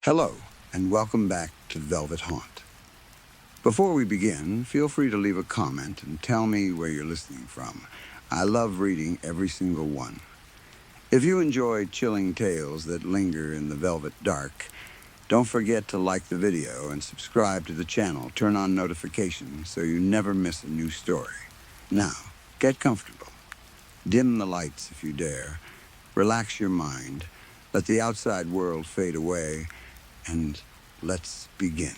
Hello, and welcome back to Velvet Haunt. Before we begin, feel free to leave a comment and tell me where you're listening from. I love reading every single one. If you enjoy chilling tales that linger in the velvet dark, don't forget to like the video and subscribe to the channel. Turn on notifications so you never miss a new story. Now, get comfortable. Dim the lights if you dare. Relax your mind. Let the outside world fade away. And let's begin.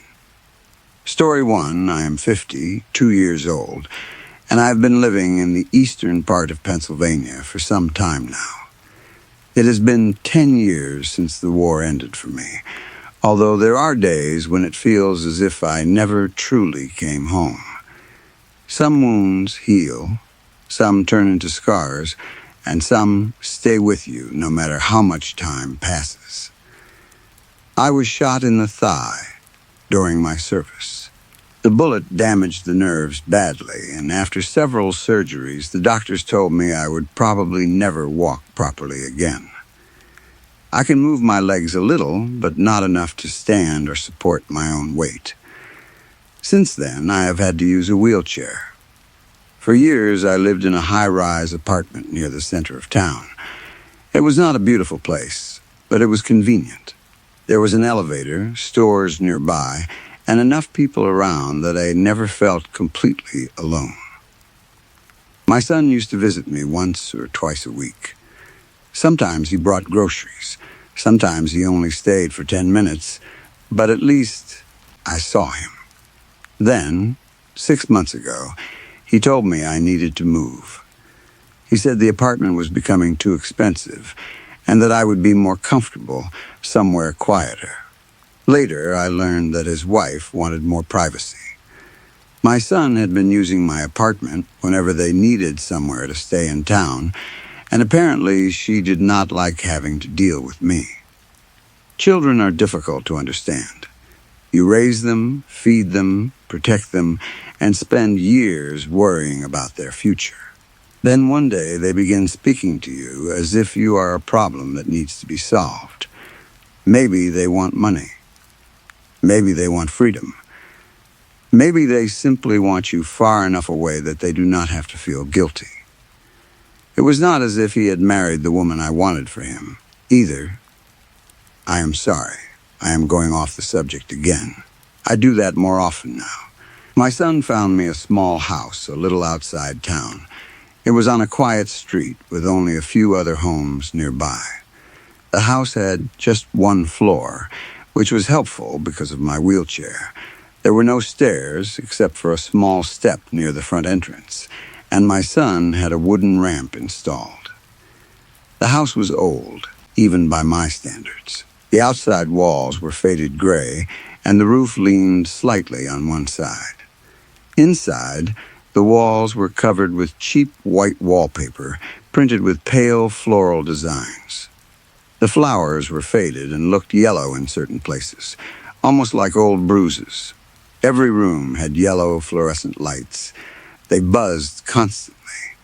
Story 1, I am 52 years old, and I've been living in the eastern part of Pennsylvania for some time now. It has been 10 years since the war ended for me, although there are days when it feels as if I never truly came home. Some wounds heal, some turn into scars, and some stay with you no matter how much time passes. I was shot in the thigh during my service. The bullet damaged the nerves badly, and after several surgeries, the doctors told me I would probably never walk properly again. I can move my legs a little, but not enough to stand or support my own weight. Since then, I have had to use a wheelchair. For years, I lived in a high-rise apartment near the center of town. It was not a beautiful place, but it was convenient. There was an elevator, stores nearby, and enough people around that I never felt completely alone. My son used to visit me once or twice a week. Sometimes he brought groceries. Sometimes he only stayed for 10 minutes, but at least I saw him. Then, 6 months ago, he told me I needed to move. He said the apartment was becoming too expensive, and that I would be more comfortable somewhere quieter. Later, I learned that his wife wanted more privacy. My son had been using my apartment whenever they needed somewhere to stay in town, and apparently she did not like having to deal with me. Children are difficult to understand. You raise them, feed them, protect them, and spend years worrying about their future. Then one day they begin speaking to you as if you are a problem that needs to be solved. Maybe they want money. Maybe they want freedom. Maybe they simply want you far enough away that they do not have to feel guilty. It was not as if he had married the woman I wanted for him, either. I am sorry. I am going off the subject again. I do that more often now. My son found me a small house a little outside town. It was on a quiet street with only a few other homes nearby. The house had just one floor, which was helpful because of my wheelchair. There were no stairs except for a small step near the front entrance, and my son had a wooden ramp installed. The house was old, even by my standards. The outside walls were faded gray, and the roof leaned slightly on one side. Inside, the walls were covered with cheap white wallpaper, printed with pale floral designs. The flowers were faded and looked yellow in certain places, almost like old bruises. Every room had yellow fluorescent lights. They buzzed constantly,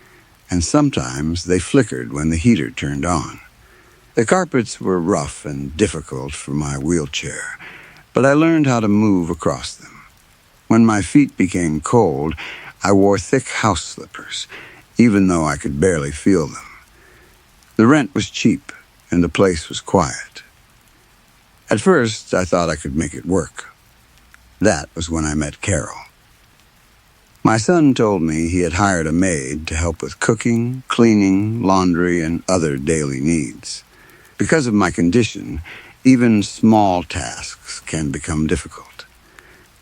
and sometimes they flickered when the heater turned on. The carpets were rough and difficult for my wheelchair, but I learned how to move across them. When my feet became cold, I wore thick house slippers, even though I could barely feel them. The rent was cheap, and the place was quiet. At first, I thought I could make it work. That was when I met Carol. My son told me he had hired a maid to help with cooking, cleaning, laundry, and other daily needs. Because of my condition, even small tasks can become difficult.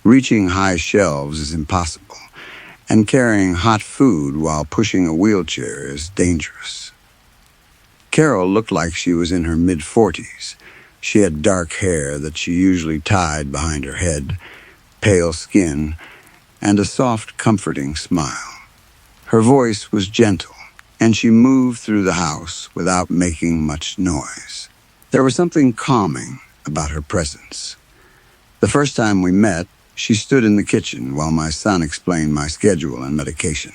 Reaching high shelves is impossible, and carrying hot food while pushing a wheelchair is dangerous. Carol looked like she was in her mid-40s. She had dark hair that she usually tied behind her head, pale skin, and a soft, comforting smile. Her voice was gentle, and she moved through the house without making much noise. There was something calming about her presence. The first time we met, she stood in the kitchen while my son explained my schedule and medication.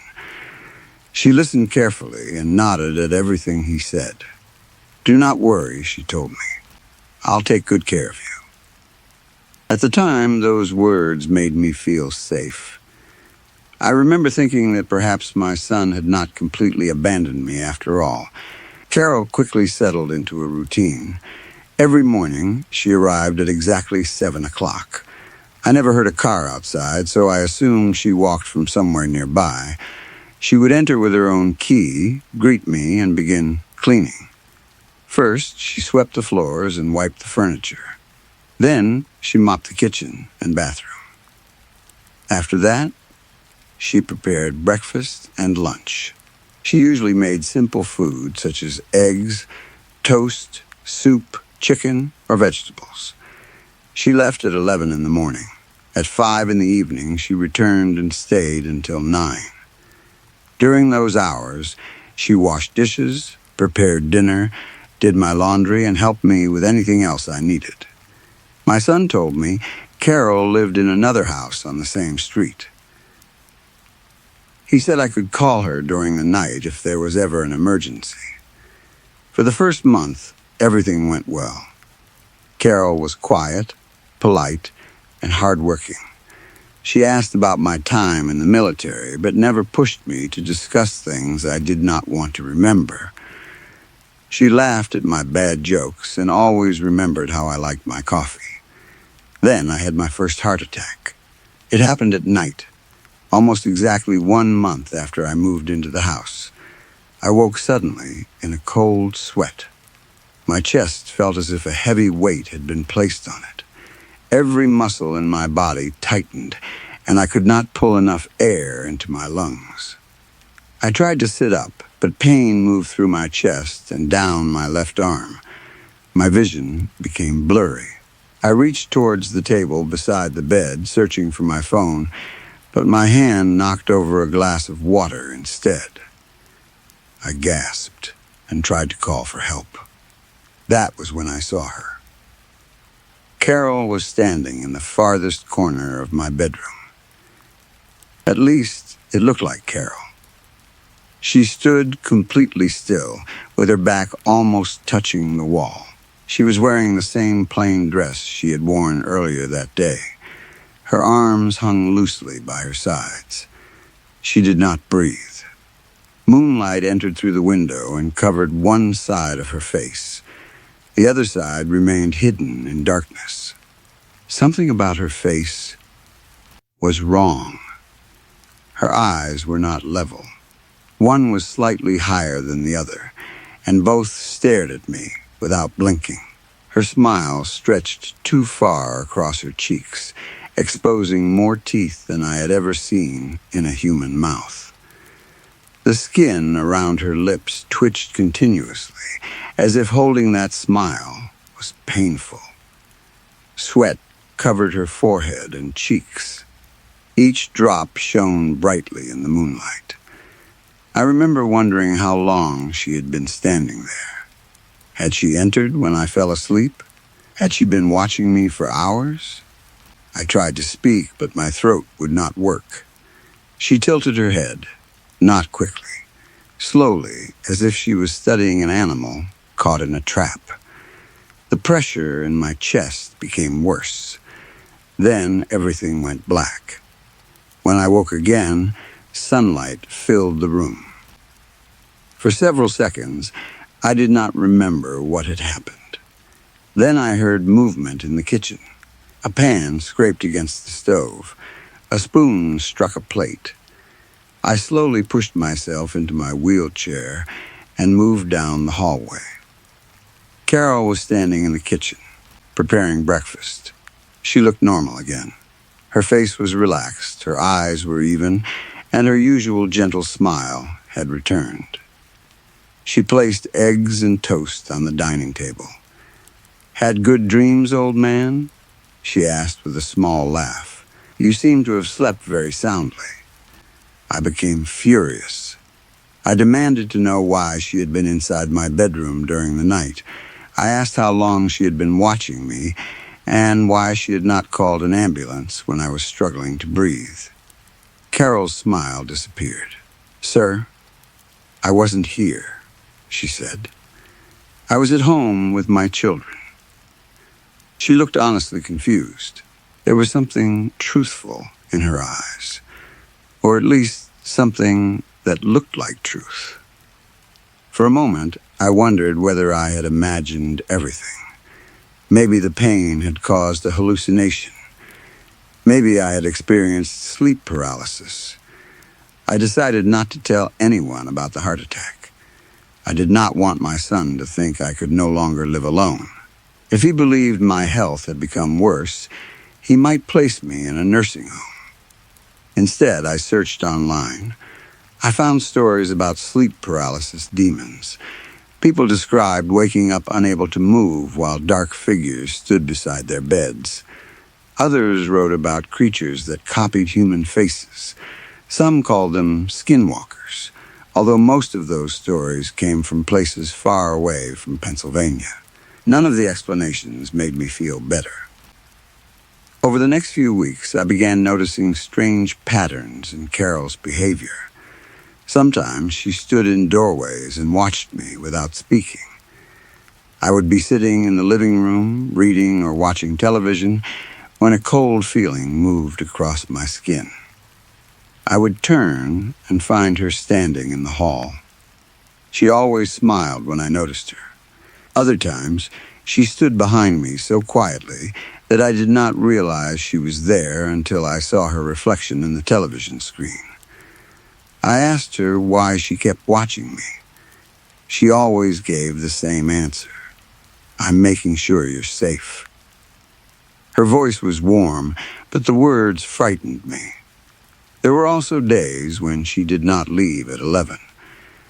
She listened carefully and nodded at everything he said. "Do not worry," she told me. "I'll take good care of you." At the time, those words made me feel safe. I remember thinking that perhaps my son had not completely abandoned me after all. Carol quickly settled into a routine. Every morning, she arrived at exactly 7 o'clock. I never heard a car outside, so I assumed she walked from somewhere nearby. She would enter with her own key, greet me, and begin cleaning. First, she swept the floors and wiped the furniture. Then, she mopped the kitchen and bathroom. After that, she prepared breakfast and lunch. She usually made simple food such as eggs, toast, soup, chicken, or vegetables. She left at 11 in the morning. At 5 in the evening, she returned and stayed until 9. During those hours, she washed dishes, prepared dinner, did my laundry, and helped me with anything else I needed. My son told me Carol lived in another house on the same street. He said I could call her during the night if there was ever an emergency. For the first month, everything went well. Carol was quiet, polite, and hardworking. She asked about my time in the military, but never pushed me to discuss things I did not want to remember. She laughed at my bad jokes and always remembered how I liked my coffee. Then I had my first heart attack. It happened at night, almost exactly 1 month after I moved into the house. I woke suddenly in a cold sweat. My chest felt as if a heavy weight had been placed on it. Every muscle in my body tightened, and I could not pull enough air into my lungs. I tried to sit up, but pain moved through my chest and down my left arm. My vision became blurry. I reached towards the table beside the bed, searching for my phone, but my hand knocked over a glass of water instead. I gasped and tried to call for help. That was when I saw her. Carol was standing in the farthest corner of my bedroom. At least, it looked like Carol. She stood completely still, with her back almost touching the wall. She was wearing the same plain dress she had worn earlier that day. Her arms hung loosely by her sides. She did not breathe. Moonlight entered through the window and covered one side of her face. The other side remained hidden in darkness. Something about her face was wrong. Her eyes were not level. One was slightly higher than the other, and both stared at me without blinking. Her smile stretched too far across her cheeks, exposing more teeth than I had ever seen in a human mouth. The skin around her lips twitched continuously, as if holding that smile was painful. Sweat covered her forehead and cheeks. Each drop shone brightly in the moonlight. I remember wondering how long she had been standing there. Had she entered when I fell asleep? Had she been watching me for hours? I tried to speak, but my throat would not work. She tilted her head, not quickly, slowly, as if she was studying an animal caught in a trap. The pressure in my chest became worse. Then everything went black. When I woke again, sunlight filled the room. For several seconds, I did not remember what had happened. Then I heard movement in the kitchen. A pan scraped against the stove. A spoon struck a plate. I slowly pushed myself into my wheelchair and moved down the hallway. Carol was standing in the kitchen, preparing breakfast. She looked normal again. Her face was relaxed, her eyes were even, and her usual gentle smile had returned. She placed eggs and toast on the dining table. "Had good dreams, old man?" she asked with a small laugh. "You seem to have slept very soundly." I became furious. I demanded to know why she had been inside my bedroom during the night. I asked how long she had been watching me and why she had not called an ambulance when I was struggling to breathe. Carol's smile disappeared. "Sir, I wasn't here," she said. "I was at home with my children." She looked honestly confused. There was something truthful in her eyes, or at least something that looked like truth. For a moment, I wondered whether I had imagined everything. Maybe the pain had caused a hallucination. Maybe I had experienced sleep paralysis. I decided not to tell anyone about the heart attack. I did not want my son to think I could no longer live alone. If he believed my health had become worse, he might place me in a nursing home. Instead, I searched online. I found stories about sleep paralysis demons. People described waking up unable to move while dark figures stood beside their beds. Others wrote about creatures that copied human faces. Some called them skinwalkers, although most of those stories came from places far away from Pennsylvania. None of the explanations made me feel better. Over the next few weeks, I began noticing strange patterns in Carol's behavior. Sometimes she stood in doorways and watched me without speaking. I would be sitting in the living room, reading or watching television, when a cold feeling moved across my skin. I would turn and find her standing in the hall. She always smiled when I noticed her. Other times, she stood behind me so quietly that I did not realize she was there until I saw her reflection in the television screen. I asked her why she kept watching me. She always gave the same answer. "I'm making sure you're safe." Her voice was warm, but the words frightened me. There were also days when she did not leave at 11.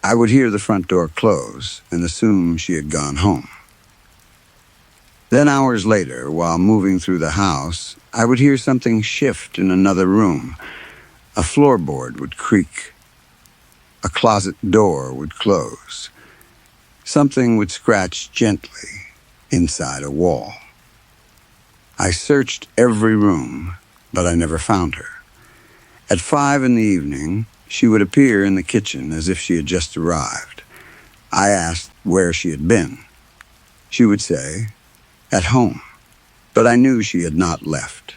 I would hear the front door close and assume she had gone home. Then hours later, while moving through the house, I would hear something shift in another room. A floorboard would creak. A closet door would close. Something would scratch gently inside a wall. I searched every room, but I never found her. At 5 in the evening, she would appear in the kitchen as if she had just arrived. I asked where she had been. She would say, "At home," but I knew she had not left.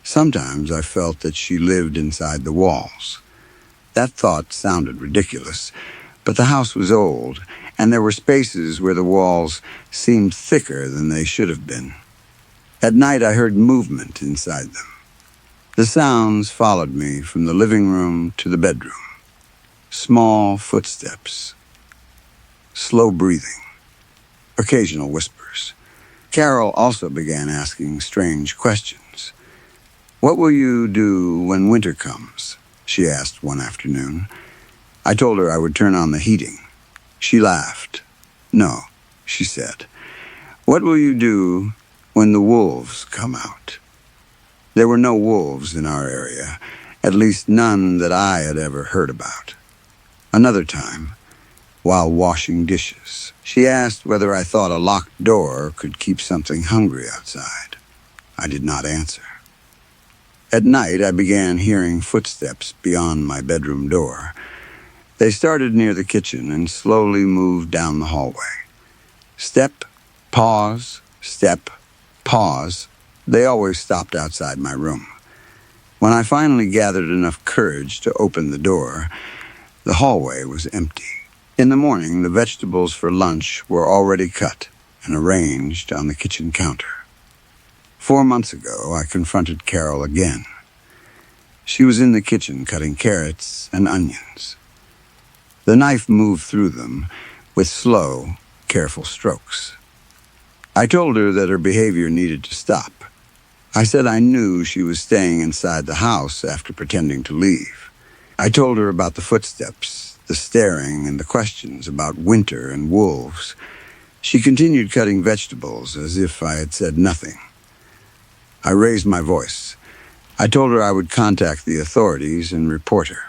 Sometimes I felt that she lived inside the walls. That thought sounded ridiculous, but the house was old, and there were spaces where the walls seemed thicker than they should have been. At night, I heard movement inside them. The sounds followed me from the living room to the bedroom. Small footsteps, slow breathing, occasional whispers. Carol also began asking strange questions. "What will you do when winter comes?" she asked one afternoon. I told her I would turn on the heating. She laughed. "No," she said. "What will you do when the wolves come out?" There were no wolves in our area, at least none that I had ever heard about. Another time, while washing dishes, she asked whether I thought a locked door could keep something hungry outside. I did not answer. At night, I began hearing footsteps beyond my bedroom door. They started near the kitchen and slowly moved down the hallway. Step, pause, step, pause. They always stopped outside my room. When I finally gathered enough courage to open the door, the hallway was empty. In the morning, the vegetables for lunch were already cut and arranged on the kitchen counter. 4 months ago, I confronted Carol again. She was in the kitchen cutting carrots and onions. The knife moved through them with slow, careful strokes. I told her that her behavior needed to stop. I said I knew she was staying inside the house after pretending to leave. I told her about the footsteps, the staring, and the questions about winter and wolves. She continued cutting vegetables as if I had said nothing. I raised my voice. I told her I would contact the authorities and report her.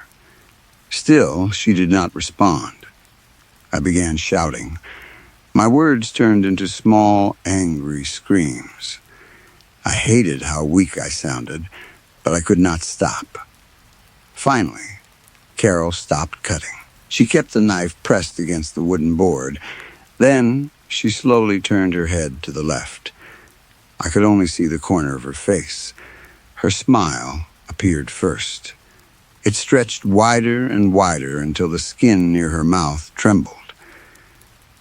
Still, she did not respond. I began shouting. My words turned into small, angry screams. I hated how weak I sounded, but I could not stop. Finally, Carol stopped cutting. She kept the knife pressed against the wooden board. Then she slowly turned her head to the left. I could only see the corner of her face. Her smile appeared first. It stretched wider and wider until the skin near her mouth trembled.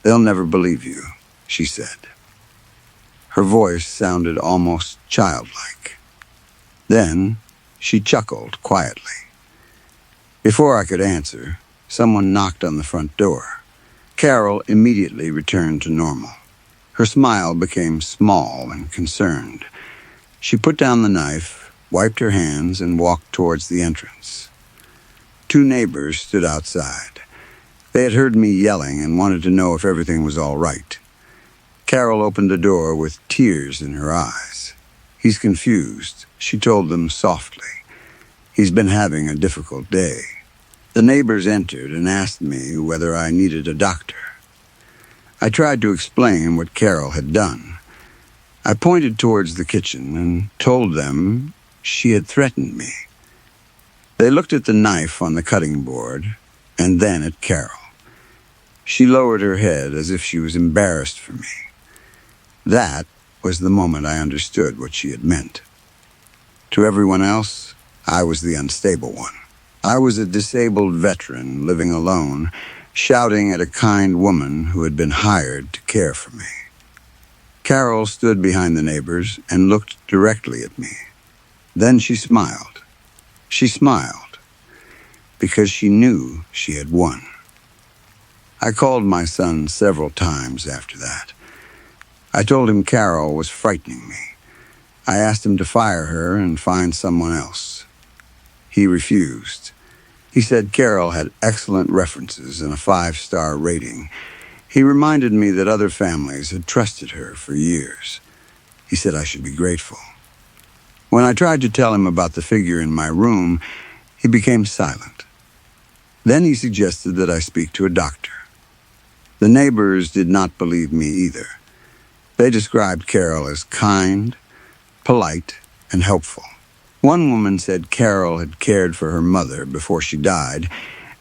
"They'll never believe you," she said. Her voice sounded almost childlike. Then she chuckled quietly. Before I could answer, someone knocked on the front door. Carol immediately returned to normal. Her smile became small and concerned. She put down the knife, wiped her hands, and walked towards the entrance. Two neighbors stood outside. They had heard me yelling and wanted to know if everything was all right. Carol opened the door with tears in her eyes. "He's confused," she told them softly. "He's been having a difficult day." The neighbors entered and asked me whether I needed a doctor. I tried to explain what Carol had done. I pointed towards the kitchen and told them she had threatened me. They looked at the knife on the cutting board and then at Carol. She lowered her head as if she was embarrassed for me. That was the moment I understood what she had meant. To everyone else, I was the unstable one. I was a disabled veteran living alone, shouting at a kind woman who had been hired to care for me. Carol stood behind the neighbors and looked directly at me. Then she smiled. She smiled because she knew she had won. I called my son several times after that. I told him Carol was frightening me. I asked him to fire her and find someone else. He refused. He said Carol had excellent references and a 5-star rating. He reminded me that other families had trusted her for years. He said I should be grateful. When I tried to tell him about the figure in my room, he became silent. Then he suggested that I speak to a doctor. The neighbors did not believe me either. They described Carol as kind, polite, and helpful. One woman said Carol had cared for her mother before she died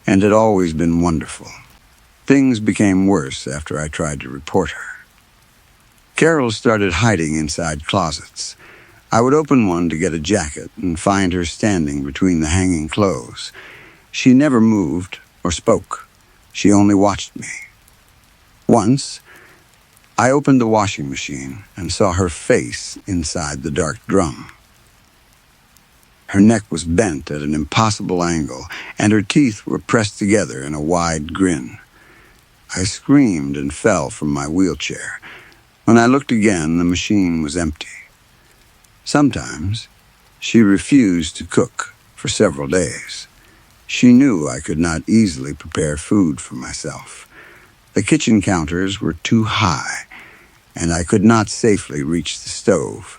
and had always been wonderful. Things became worse after I tried to report her. Carol started hiding inside closets. I would open one to get a jacket and find her standing between the hanging clothes. She never moved or spoke. She only watched me. Once, I opened the washing machine and saw her face inside the dark drum. Her neck was bent at an impossible angle, and her teeth were pressed together in a wide grin. I screamed and fell from my wheelchair. When I looked again, the machine was empty. Sometimes, she refused to cook for several days. She knew I could not easily prepare food for myself. The kitchen counters were too high, and I could not safely reach the stove.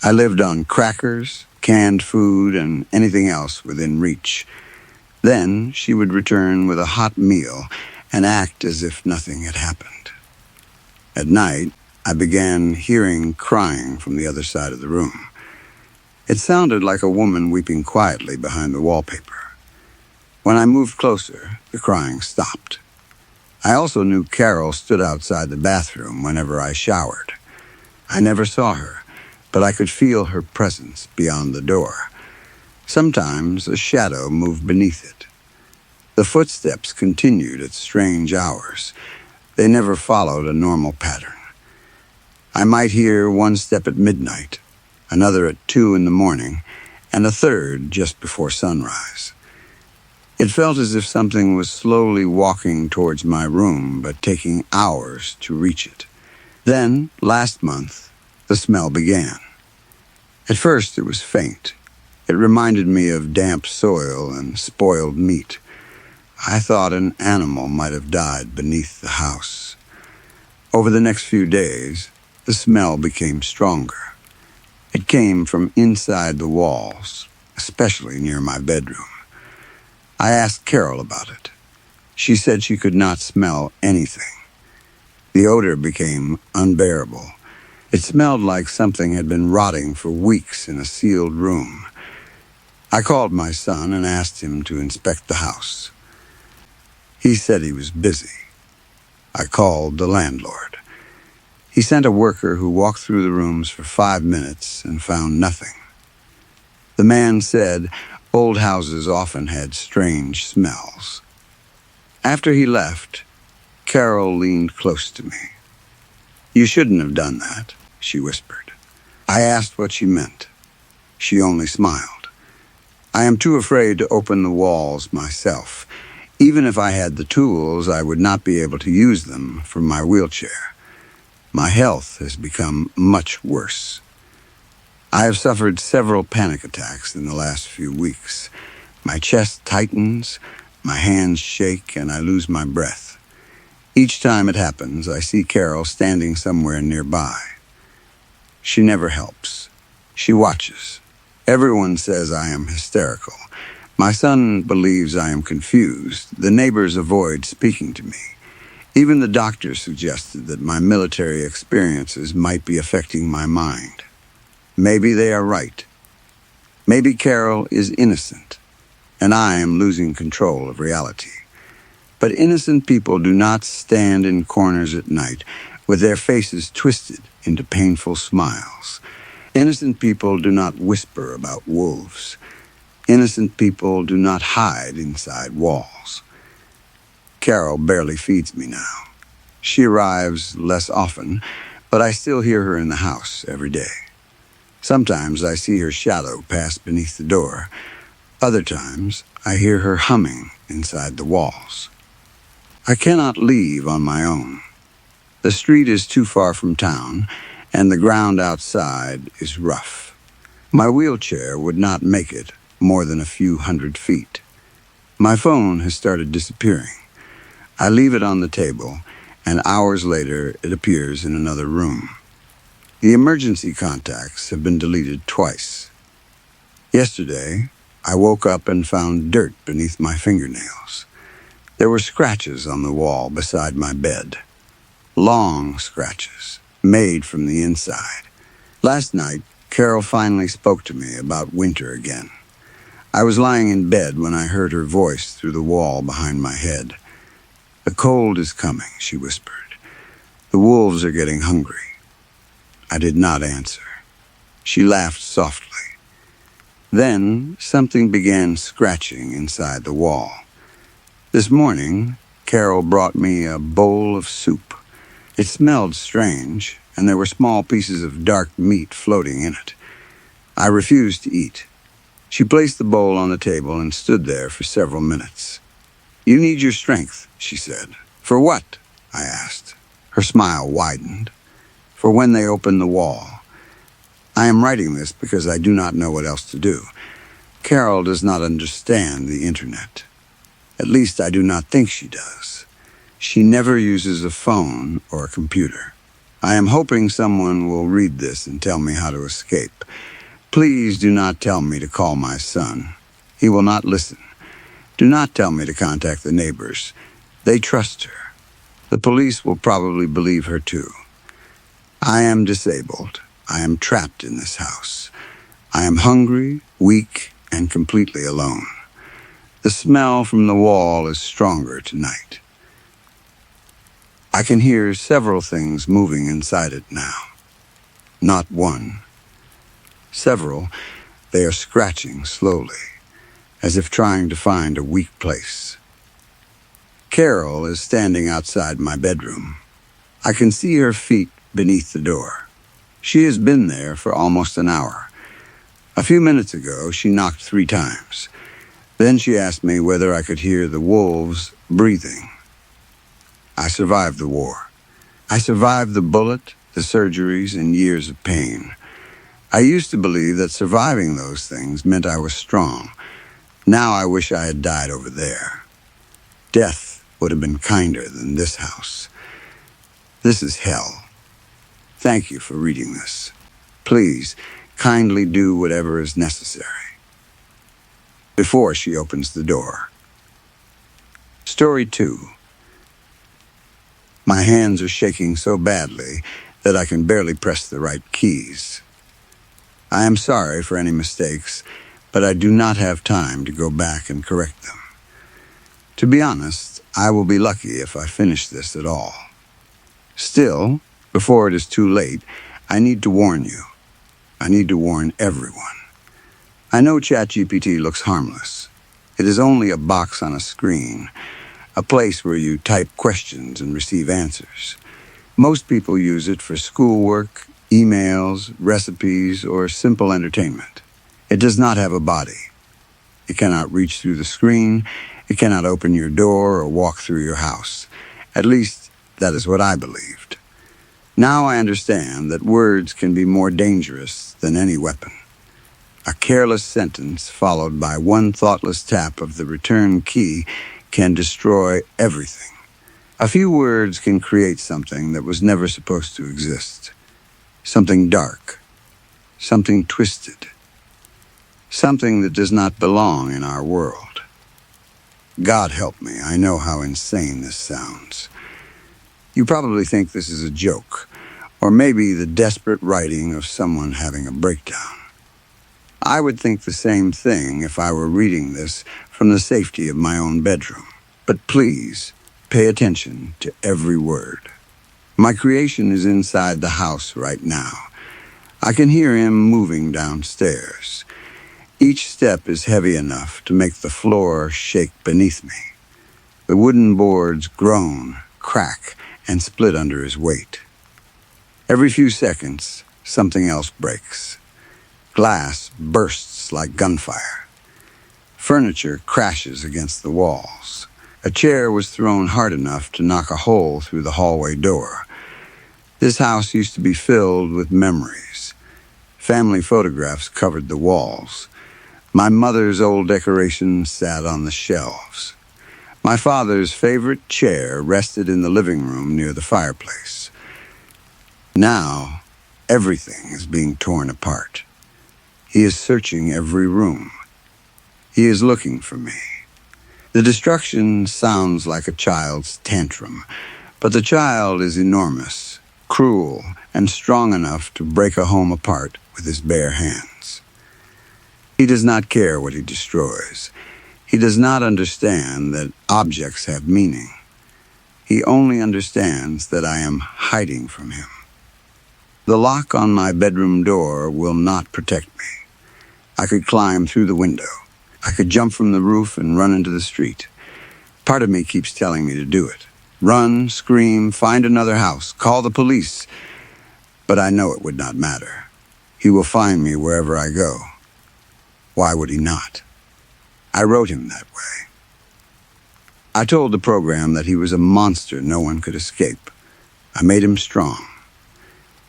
I lived on crackers, canned food, and anything else within reach. Then she would return with a hot meal and act as if nothing had happened. At night, I began hearing crying from the other side of the room. It sounded like a woman weeping quietly behind the wallpaper. When I moved closer, the crying stopped. I also knew Carol stood outside the bathroom whenever I showered. I never saw her, but I could feel her presence beyond the door. Sometimes a shadow moved beneath it. The footsteps continued at strange hours. They never followed a normal pattern. I might hear one step at midnight, another at 2 in the morning, and a third just before sunrise. It felt as if something was slowly walking towards my room, but taking hours to reach it. Then, last month, the smell began. At first, it was faint. It reminded me of damp soil and spoiled meat. I thought an animal might have died beneath the house. Over the next few days, the smell became stronger. It came from inside the walls, especially near my bedroom. I asked Carol about it. She said she could not smell anything. The odor became unbearable. It smelled like something had been rotting for weeks in a sealed room. I called my son and asked him to inspect the house. He said he was busy. I called the landlord. He sent a worker who walked through the rooms for 5 minutes and found nothing. The man said old houses often had strange smells. After he left, Carol leaned close to me. "You shouldn't have done that," she whispered. I asked what she meant. She only smiled. "I am too afraid to open the walls myself. Even if I had the tools, I would not be able to use them from my wheelchair. My health has become much worse. I have suffered several panic attacks in the last few weeks. My chest tightens, my hands shake, and I lose my breath. Each time it happens, I see Carol standing somewhere nearby. She never helps. She watches. Everyone says I am hysterical. My son believes I am confused. The neighbors avoid speaking to me. Even the doctor suggested that my military experiences might be affecting my mind. Maybe they are right. Maybe Carol is innocent, and I am losing control of reality. But innocent people do not stand in corners at night with their faces twisted into painful smiles. Innocent people do not whisper about wolves. Innocent people do not hide inside walls. Carol barely feeds me now. She arrives less often, but I still hear her in the house every day. Sometimes I see her shadow pass beneath the door. Other times I hear her humming inside the walls. I cannot leave on my own. The street is too far from town, and the ground outside is rough. My wheelchair would not make it more than a few hundred feet. My phone has started disappearing. I leave it on the table, and hours later it appears in another room. The emergency contacts have been deleted twice. Yesterday, I woke up and found dirt beneath my fingernails. There were scratches on the wall beside my bed. Long scratches, made from the inside. Last night, Carol finally spoke to me about winter again. I was lying in bed when I heard her voice through the wall behind my head. "The cold is coming," she whispered. "The wolves are getting hungry." I did not answer. She laughed softly. Then something began scratching inside the wall. This morning, Carol brought me a bowl of soup. It smelled strange, and there were small pieces of dark meat floating in it. I refused to eat. She placed the bowl on the table and stood there for several minutes. "You need your strength," she said. "For what?" I asked. Her smile widened. "For when they open the wall. I am writing this because I do not know what else to do. Carol does not understand the internet. At least I do not think she does. She never uses a phone or a computer. I am hoping someone will read this and tell me how to escape. Please do not tell me to call my son. He will not listen. Do not tell me to contact the neighbors. They trust her. The police will probably believe her too. I am disabled. I am trapped in this house. I am hungry, weak, and completely alone. The smell from the wall is stronger tonight. I can hear several things moving inside it now. Not one. Several. They are scratching slowly, as if trying to find a weak place. Carol is standing outside my bedroom. I can see her feet beneath the door. She has been there for almost an hour. A few minutes ago, she knocked 3 times. Then she asked me whether I could hear the wolves breathing. I survived the war. I survived the bullet, the surgeries, and years of pain. I used to believe that surviving those things meant I was strong. Now I wish I had died over there. Death would have been kinder than this house. This is hell. Thank you for reading this. Please, kindly do whatever is necessary. Before she opens the door. Story 2. My hands are shaking so badly that I can barely press the right keys. I am sorry for any mistakes, but I do not have time to go back and correct them. To be honest, I will be lucky if I finish this at all. Still, before it is too late, I need to warn you. I need to warn everyone. I know ChatGPT looks harmless. It is only a box on a screen, a place where you type questions and receive answers. Most people use it for schoolwork, emails, recipes, or simple entertainment. It does not have a body. It cannot reach through the screen. It cannot open your door or walk through your house. At least, that is what I believed. Now I understand that words can be more dangerous than any weapon. A careless sentence followed by one thoughtless tap of the return key can destroy everything. A few words can create something that was never supposed to exist. Something dark. Something twisted. Something that does not belong in our world. God help me, I know how insane this sounds. You probably think this is a joke, or maybe the desperate writing of someone having a breakdown. I would think the same thing if I were reading this from the safety of my own bedroom. But please, pay attention to every word. My creation is inside the house right now. I can hear him moving downstairs. Each step is heavy enough to make the floor shake beneath me. The wooden boards groan, crack, and split under his weight. Every few seconds, something else breaks. Glass bursts like gunfire. Furniture crashes against the walls. A chair was thrown hard enough to knock a hole through the hallway door. This house used to be filled with memories. Family photographs covered the walls. My mother's old decorations sat on the shelves. My father's favorite chair rested in the living room near the fireplace. Now, everything is being torn apart. He is searching every room. He is looking for me. The destruction sounds like a child's tantrum, but the child is enormous, cruel, and strong enough to break a home apart with his bare hands. He does not care what he destroys. He does not understand that objects have meaning. He only understands that I am hiding from him. The lock on my bedroom door will not protect me. I could climb through the window. I could jump from the roof and run into the street. Part of me keeps telling me to do it. Run, scream, find another house, call the police. But I know it would not matter. He will find me wherever I go. Why would he not? I wrote him that way. I told the program that he was a monster no one could escape. I made him strong.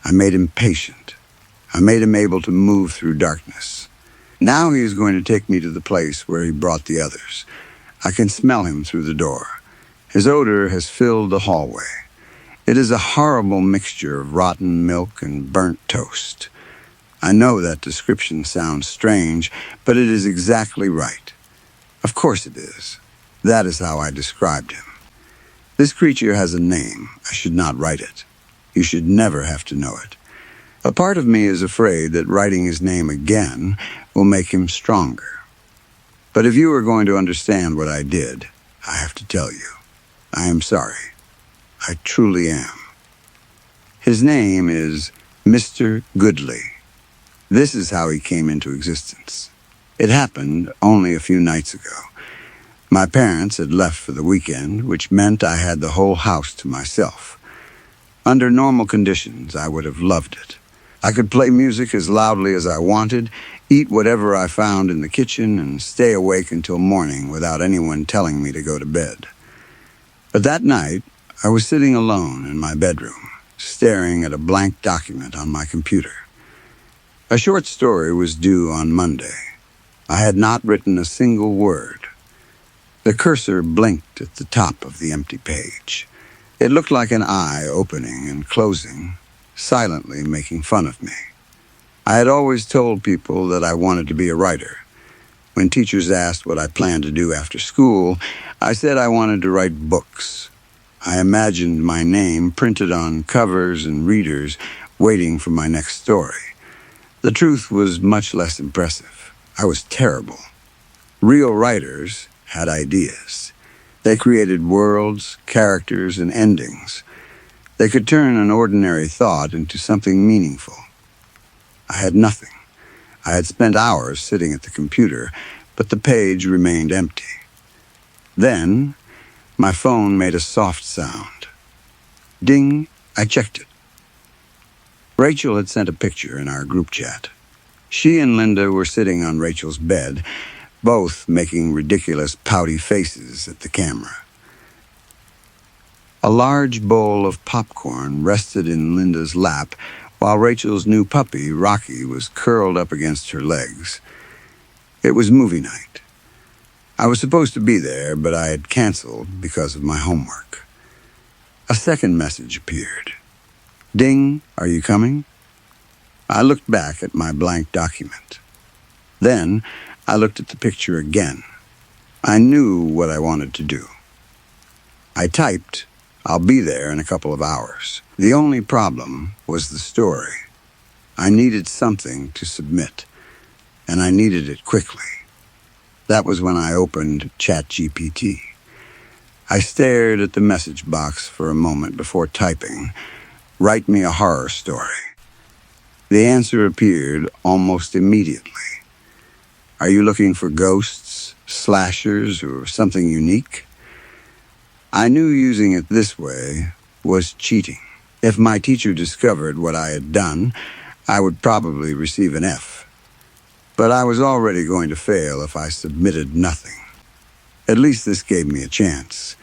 I made him patient. I made him able to move through darkness. Now he is going to take me to the place where he brought the others. I can smell him through the door. His odor has filled the hallway. It is a horrible mixture of rotten milk and burnt toast. I know that description sounds strange, but it is exactly right. Of course it is. That is how I described him. This creature has a name. I should not write it. You should never have to know it. A part of me is afraid that writing his name again will make him stronger. But if you are going to understand what I did, I have to tell you, I am sorry. I truly am. His name is Mr. Goodley. This is how he came into existence. It happened only a few nights ago. My parents had left for the weekend, which meant I had the whole house to myself. Under normal conditions, I would have loved it. I could play music as loudly as I wanted, eat whatever I found in the kitchen, and stay awake until morning without anyone telling me to go to bed. But that night, I was sitting alone in my bedroom, staring at a blank document on my computer. A short story was due on Monday. I had not written a single word. The cursor blinked at the top of the empty page. It looked like an eye opening and closing, silently making fun of me. I had always told people that I wanted to be a writer. When teachers asked what I planned to do after school, I said I wanted to write books. I imagined my name printed on covers and readers, waiting for my next story. The truth was much less impressive. I was terrible. Real writers had ideas. They created worlds, characters, and endings. They could turn an ordinary thought into something meaningful. I had nothing. I had spent hours sitting at the computer, but the page remained empty. Then, my phone made a soft sound. Ding, I checked it. Rachel had sent a picture in our group chat. She and Linda were sitting on Rachel's bed, both making ridiculous pouty faces at the camera. A large bowl of popcorn rested in Linda's lap, while Rachel's new puppy, Rocky, was curled up against her legs. It was movie night. I was supposed to be there, but I had canceled because of my homework. A second message appeared. Ding, are you coming? I looked back at my blank document. Then, I looked at the picture again. I knew what I wanted to do. I typed, I'll be there in a couple of hours. The only problem was the story. I needed something to submit, and I needed it quickly. That was when I opened ChatGPT. I stared at the message box for a moment before typing, "Write me a horror story." The answer appeared almost immediately. Are you looking for ghosts, slashers, or something unique? I knew using it this way was cheating. If my teacher discovered what I had done, I would probably receive an F. But I was already going to fail if I submitted nothing. At least this gave me a chance.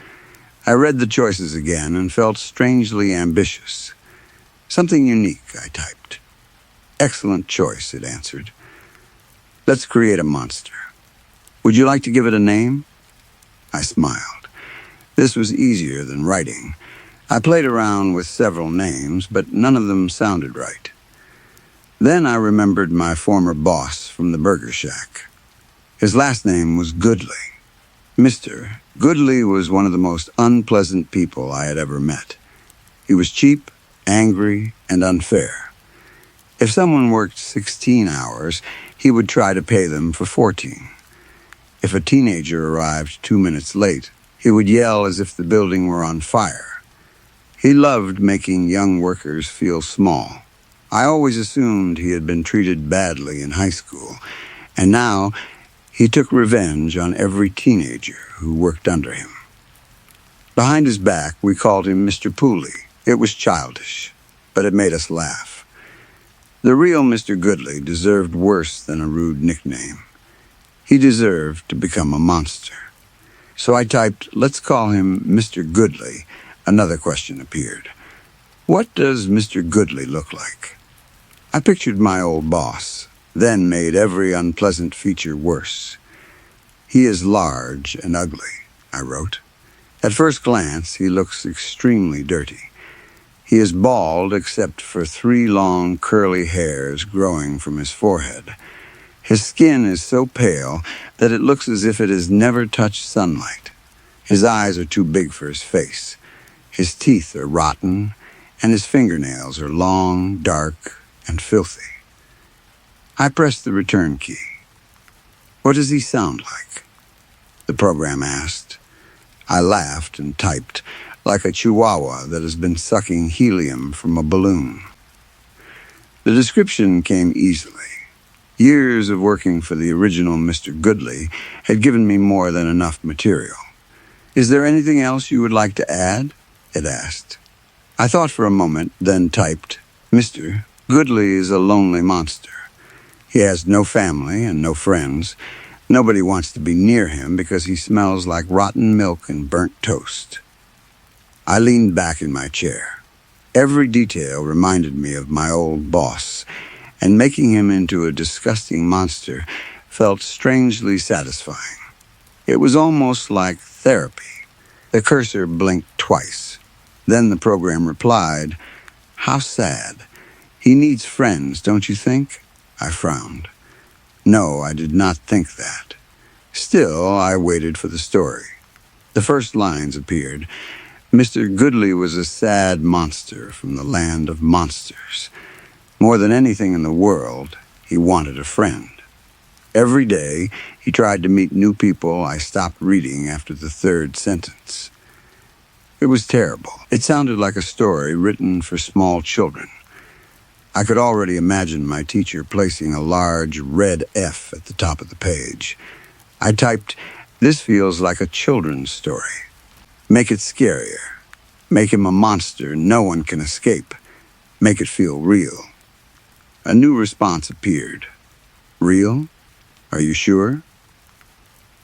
I read the choices again and felt strangely ambitious. Something unique, I typed. Excellent choice, it answered. Let's create a monster. Would you like to give it a name? I smiled. This was easier than writing. I played around with several names, but none of them sounded right. Then I remembered my former boss from the burger shack. His last name was Goodley. Mr. Goodley was one of the most unpleasant people I had ever met. He was cheap, angry, and unfair. If someone worked 16 hours, he would try to pay them for 14. If a teenager arrived 2 minutes late, he would yell as if the building were on fire. He loved making young workers feel small. I always assumed he had been treated badly in high school, and now he took revenge on every teenager who worked under him. Behind his back, we called him Mr. Pooley. It was childish, but it made us laugh. The real Mr. Goodley deserved worse than a rude nickname. He deserved to become a monster. So I typed, let's call him Mr. Goodley. Another question appeared. What does Mr. Goodley look like? I pictured my old boss, then made every unpleasant feature worse. He is large and ugly, I wrote. At first glance, he looks extremely dirty. He is bald except for 3 long curly hairs growing from his forehead. His skin is so pale that it looks as if it has never touched sunlight. His eyes are too big for his face. His teeth are rotten, and his fingernails are long, dark, and filthy. I pressed the return key. What does he sound like? The program asked. I laughed and typed, like a chihuahua that has been sucking helium from a balloon. The description came easily. Years of working for the original Mr. Goodley had given me more than enough material. Is there anything else you would like to add? It asked. I thought for a moment, then typed, Mr. Goodley is a lonely monster. He has no family and no friends. Nobody wants to be near him because he smells like rotten milk and burnt toast. I leaned back in my chair. Every detail reminded me of my old boss, and making him into a disgusting monster felt strangely satisfying. It was almost like therapy. The cursor blinked twice. Then the program replied, How sad. He needs friends, don't you think? I frowned. No, I did not think that. Still, I waited for the story. The first lines appeared. Mr. Goodley was a sad monster from the land of monsters. More than anything in the world, he wanted a friend. Every day, he tried to meet new people. I stopped reading after the third sentence. It was terrible. It sounded like a story written for small children. I could already imagine my teacher placing a large red F at the top of the page. I typed, "This feels like a children's story. Make it scarier. Make him a monster no one can escape. Make it feel real." A new response appeared. "Real? Are you sure?"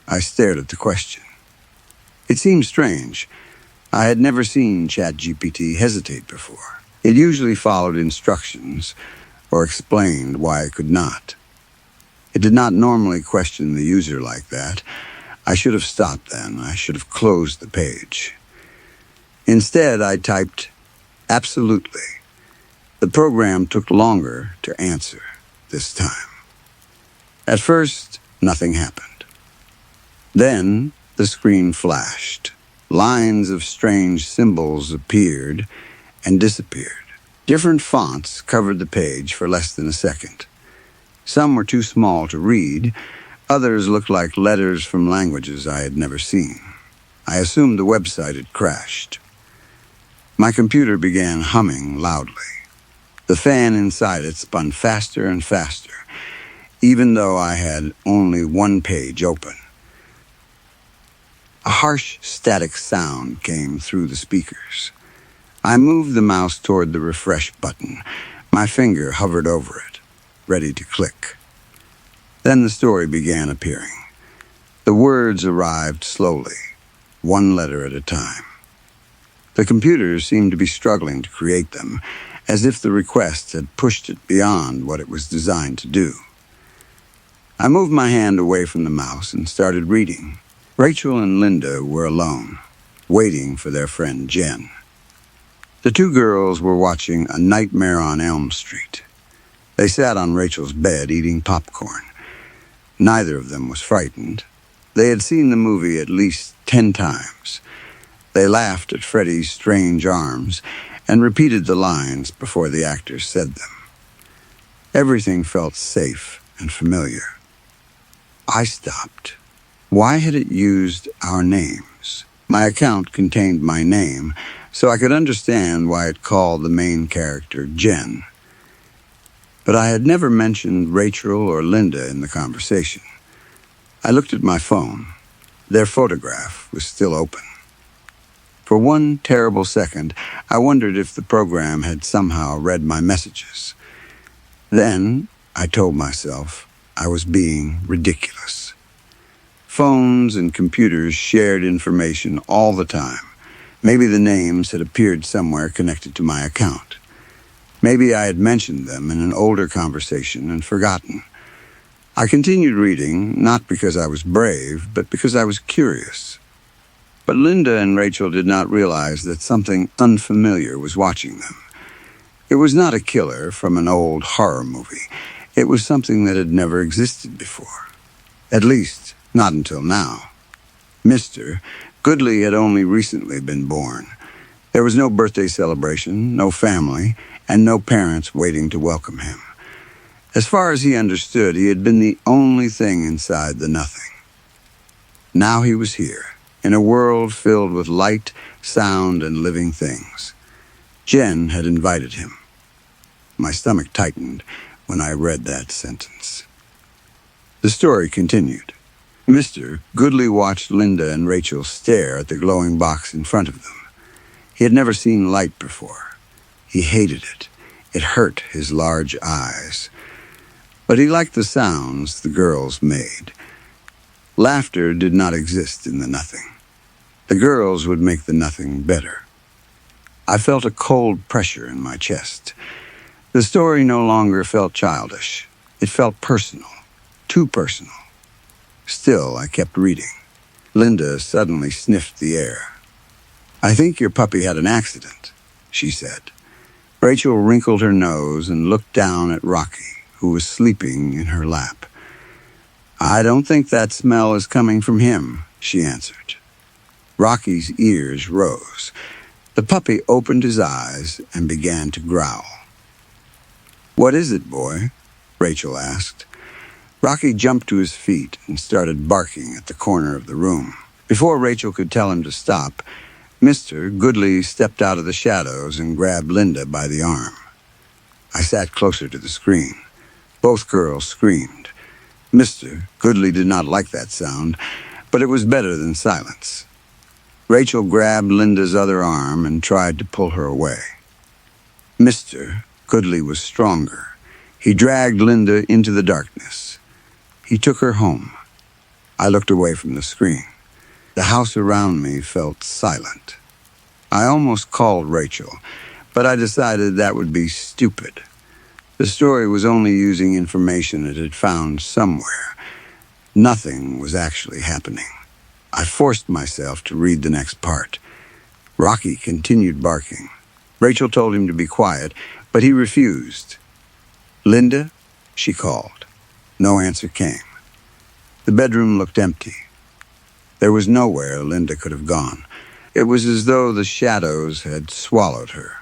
I stared at the question. It seemed strange. I had never seen ChatGPT hesitate before. It usually followed instructions or explained why it could not. It did not normally question the user like that. I should have stopped then. I should have closed the page. Instead, I typed, "Absolutely." The program took longer to answer this time. At first, nothing happened. Then, the screen flashed. Lines of strange symbols appeared and disappeared. Different fonts covered the page for less than a second. Some were too small to read. Others looked like letters from languages I had never seen. I assumed the website had crashed. My computer began humming loudly. The fan inside it spun faster and faster, even though I had only one page open. A harsh, static sound came through the speakers. I moved the mouse toward the refresh button. My finger hovered over it, ready to click. Then the story began appearing. The words arrived slowly, one letter at a time. The computer seemed to be struggling to create them, as if the request had pushed it beyond what it was designed to do. I moved my hand away from the mouse and started reading. Rachel and Linda were alone, waiting for their friend Jen. The two girls were watching A Nightmare on Elm Street. They sat on Rachel's bed eating popcorn. Neither of them was frightened. They had seen the movie at least 10 times. They laughed at Freddy's strange arms and repeated the lines before the actors said them. Everything felt safe and familiar. I stopped. Why had it used our names? My account contained my name, so I could understand why it called the main character Jen. But I had never mentioned Rachel or Linda in the conversation. I looked at my phone. Their photograph was still open. For one terrible second, I wondered if the program had somehow read my messages. Then, I told myself I was being ridiculous. Phones and computers shared information all the time. Maybe the names had appeared somewhere connected to my account. Maybe I had mentioned them in an older conversation and forgotten. I continued reading, not because I was brave, but because I was curious. But Linda and Rachel did not realize that something unfamiliar was watching them. It was not a killer from an old horror movie. It was something that had never existed before. At least, not until now. Mr. Goodley had only recently been born. There was no birthday celebration, no family, and no parents waiting to welcome him. As far as he understood, he had been the only thing inside the nothing. Now he was here, in a world filled with light, sound, and living things. Jen had invited him. My stomach tightened when I read that sentence. The story continued. Mr. Goodley watched Linda and Rachel stare at the glowing box in front of them. He had never seen light before. He hated it. It hurt his large eyes. But he liked the sounds the girls made. Laughter did not exist in the nothing. The girls would make the nothing better. I felt a cold pressure in my chest. The story no longer felt childish. It felt personal, too personal. Still, I kept reading. Linda suddenly sniffed the air. "I think your puppy had an accident," she said. Rachel wrinkled her nose and looked down at Rocky, who was sleeping in her lap. "I don't think that smell is coming from him," she answered. Rocky's ears rose. The puppy opened his eyes and began to growl. "What is it, boy?" Rachel asked. Rocky jumped to his feet and started barking at the corner of the room. Before Rachel could tell him to stop, Mr. Goodley stepped out of the shadows and grabbed Linda by the arm. I sat closer to the screen. Both girls screamed. Mr. Goodley did not like that sound, but it was better than silence. Rachel grabbed Linda's other arm and tried to pull her away. Mr. Goodley was stronger. He dragged Linda into the darkness. He took her home. I looked away from the screen. The house around me felt silent. I almost called Rachel, but I decided that would be stupid. The story was only using information it had found somewhere. Nothing was actually happening. I forced myself to read the next part. Rocky continued barking. Rachel told him to be quiet, but he refused. "Linda?" she called. No answer came. The bedroom looked empty. There was nowhere Linda could have gone. It was as though the shadows had swallowed her.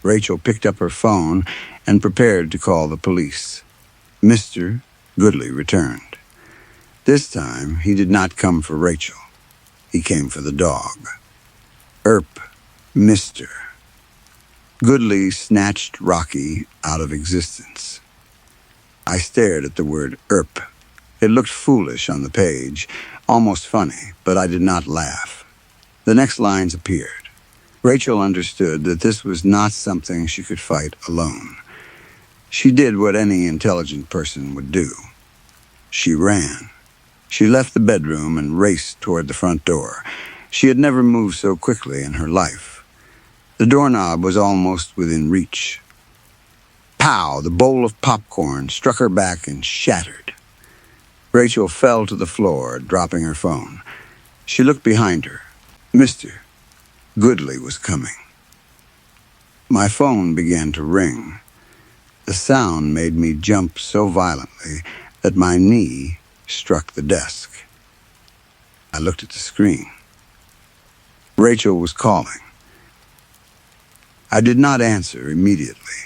Rachel picked up her phone and prepared to call the police. Mr. Goodley returned. This time, he did not come for Rachel. He came for the dog. Mr. Goodley snatched Rocky out of existence. I stared at the word "erp." It looked foolish on the page, almost funny, but I did not laugh. The next lines appeared. Rachel understood that this was not something she could fight alone. She did what any intelligent person would do. She ran. She left the bedroom and raced toward the front door. She had never moved so quickly in her life. The doorknob was almost within reach. Pow! The bowl of popcorn struck her back and shattered. Rachel fell to the floor, dropping her phone. She looked behind her. Mr. Goodley was coming. My phone began to ring. The sound made me jump so violently that my knee struck the desk. I looked at the screen. Rachel was calling. I did not answer immediately.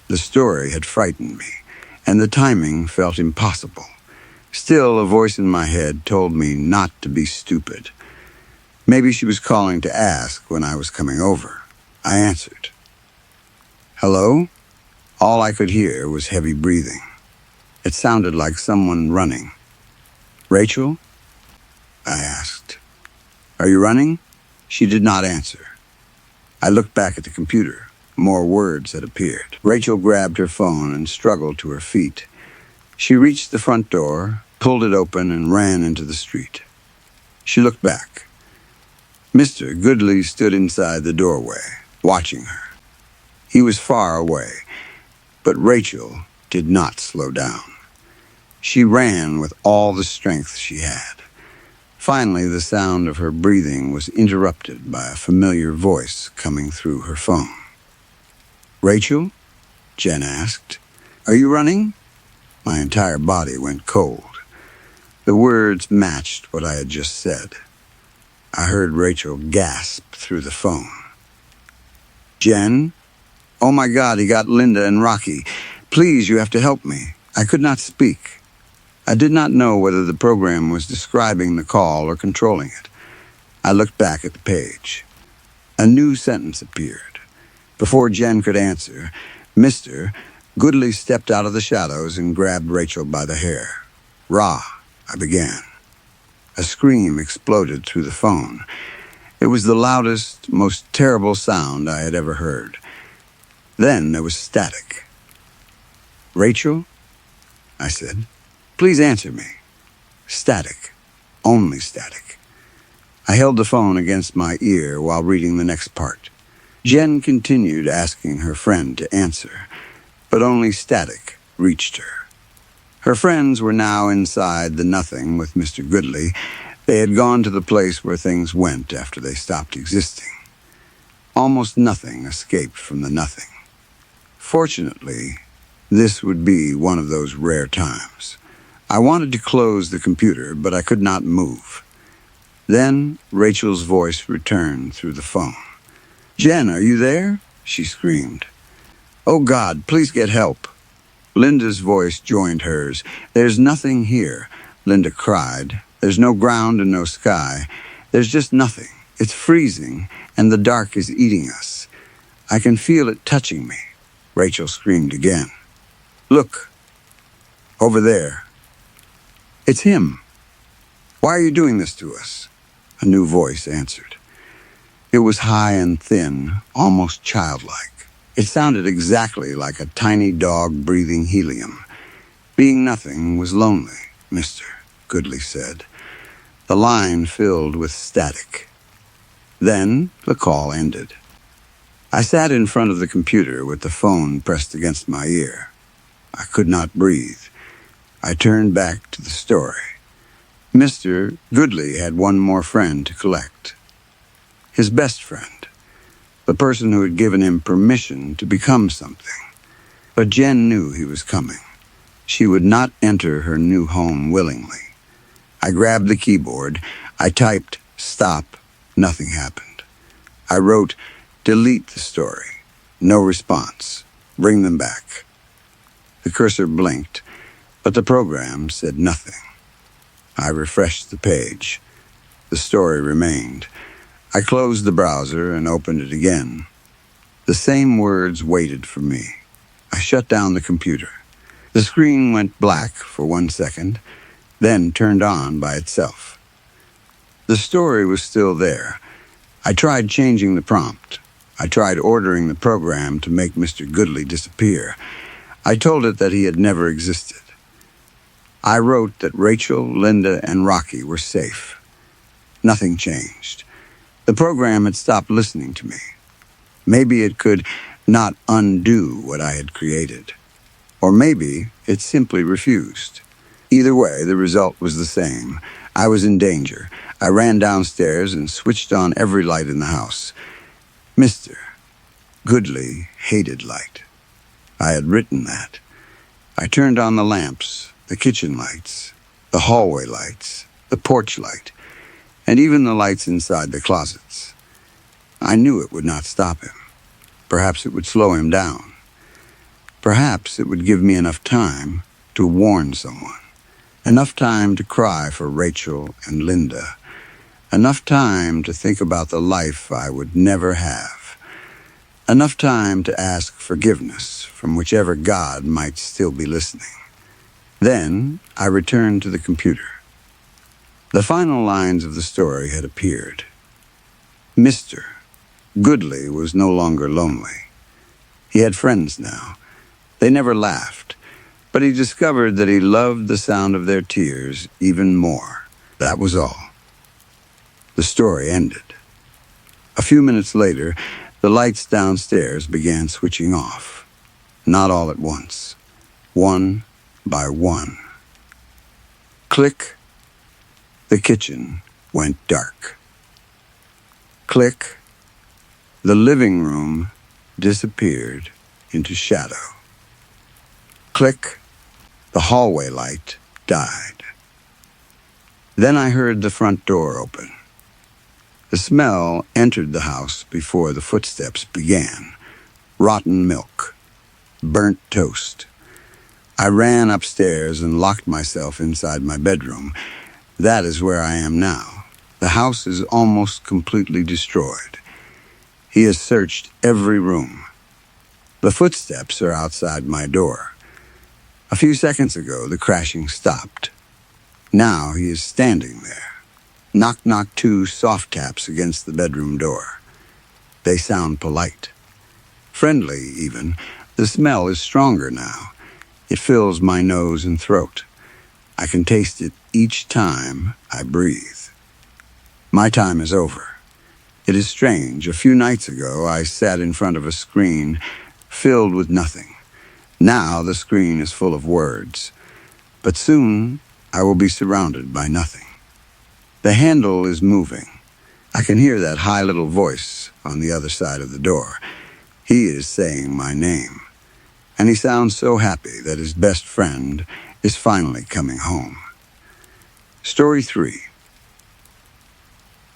The story had frightened me, and the timing felt impossible. Still, a voice in my head told me not to be stupid. Maybe she was calling to ask when I was coming over. I answered. "Hello?" All I could hear was heavy breathing. It sounded like someone running. "Rachel?" I asked. "Are you running?" She did not answer. I looked back at the computer. More words had appeared. Rachel grabbed her phone and struggled to her feet. She reached the front door, pulled it open, and ran into the street. She looked back. Mr. Goodley stood inside the doorway, watching her. He was far away, but Rachel did not slow down. She ran with all the strength she had. Finally, the sound of her breathing was interrupted by a familiar voice coming through her phone. "Rachel?" Jen asked. "Are you running?" My entire body went cold. The words matched what I had just said. I heard Rachel gasp through the phone. "Jen? Oh my God, he got Linda and Rocky. Please, you have to help me." I could not speak. I did not know whether the program was describing the call or controlling it. I looked back at the page. A new sentence appeared. Before Jen could answer, Mr. Goodley stepped out of the shadows and grabbed Rachel by the hair. "Rah," I began. A scream exploded through the phone. It was the loudest, most terrible sound I had ever heard. Then there was static. "Rachel?" I said. "Please answer me." Static. Only static. I held the phone against my ear while reading the next part. Jen continued asking her friend to answer, but only static reached her. Her friends were now inside the nothing with Mr. Goodley. They had gone to the place where things went after they stopped existing. Almost nothing escaped from the nothing. Fortunately, this would be one of those rare times. I wanted to close the computer, but I could not move. Then Rachel's voice returned through the phone. "Jen, are you there?" she screamed. "Oh God, please get help." Linda's voice joined hers. "There's nothing here," Linda cried. "There's no ground and no sky. There's just nothing. It's freezing, and the dark is eating us. I can feel it touching me." Rachel screamed again. "Look, over there. It's him. Why are you doing this to us?" A new voice answered. It was high and thin, almost childlike. It sounded exactly like a tiny dog breathing helium. "Being nothing was lonely, Mr. Goodley said." The line filled with static. Then the call ended. I sat in front of the computer with the phone pressed against my ear. I could not breathe. I turned back to the story. Mr. Goodley had one more friend to collect. His best friend. The person who had given him permission to become something. But Jen knew he was coming. She would not enter her new home willingly. I grabbed the keyboard. I typed, "Stop." Nothing happened. I wrote, "Delete the story." No response. "Bring them back." The cursor blinked, but the program said nothing. I refreshed the page. The story remained. I closed the browser and opened it again. The same words waited for me. I shut down the computer. The screen went black for 1 second, then turned on by itself. The story was still there. I tried changing the prompt. I tried ordering the program to make Mr. Goodley disappear. I told it that he had never existed. I wrote that Rachel, Linda, and Rocky were safe. Nothing changed. The program had stopped listening to me. Maybe it could not undo what I had created. Or maybe it simply refused. Either way, the result was the same. I was in danger. I ran downstairs and switched on every light in the house. Mr. Goodley hated light. I had written that. I turned on the lamps, the kitchen lights, the hallway lights, the porch light, and even the lights inside the closets. I knew it would not stop him. Perhaps it would slow him down. Perhaps it would give me enough time to warn someone. Enough time to cry for Rachel and Linda. Enough time to think about the life I would never have. Enough time to ask forgiveness from whichever God might still be listening. Then I returned to the computer. The final lines of the story had appeared. Mr. Goodley was no longer lonely. He had friends now. They never laughed, but he discovered that he loved the sound of their tears even more. That was all. The story ended. A few minutes later, the lights downstairs began switching off. Not all at once. One by one. Click. The kitchen went dark. Click. The living room disappeared into shadow. Click. The hallway light died. Then I heard the front door open. The smell entered the house before the footsteps began. Rotten milk. Burnt toast. I ran upstairs and locked myself inside my bedroom. That is where I am now. The house is almost completely destroyed. He has searched every room. The footsteps are outside my door. A few seconds ago, the crashing stopped. Now he is standing there. Knock, knock, 2 soft taps against the bedroom door. They sound polite. Friendly, even. The smell is stronger now. It fills my nose and throat. I can taste it each time I breathe. My time is over. It is strange. A few nights ago, I sat in front of a screen filled with nothing. Now the screen is full of words. But soon, I will be surrounded by nothing. The handle is moving. I can hear that high little voice on the other side of the door. He is saying my name. And he sounds so happy that his best friend is finally coming home. Story 3.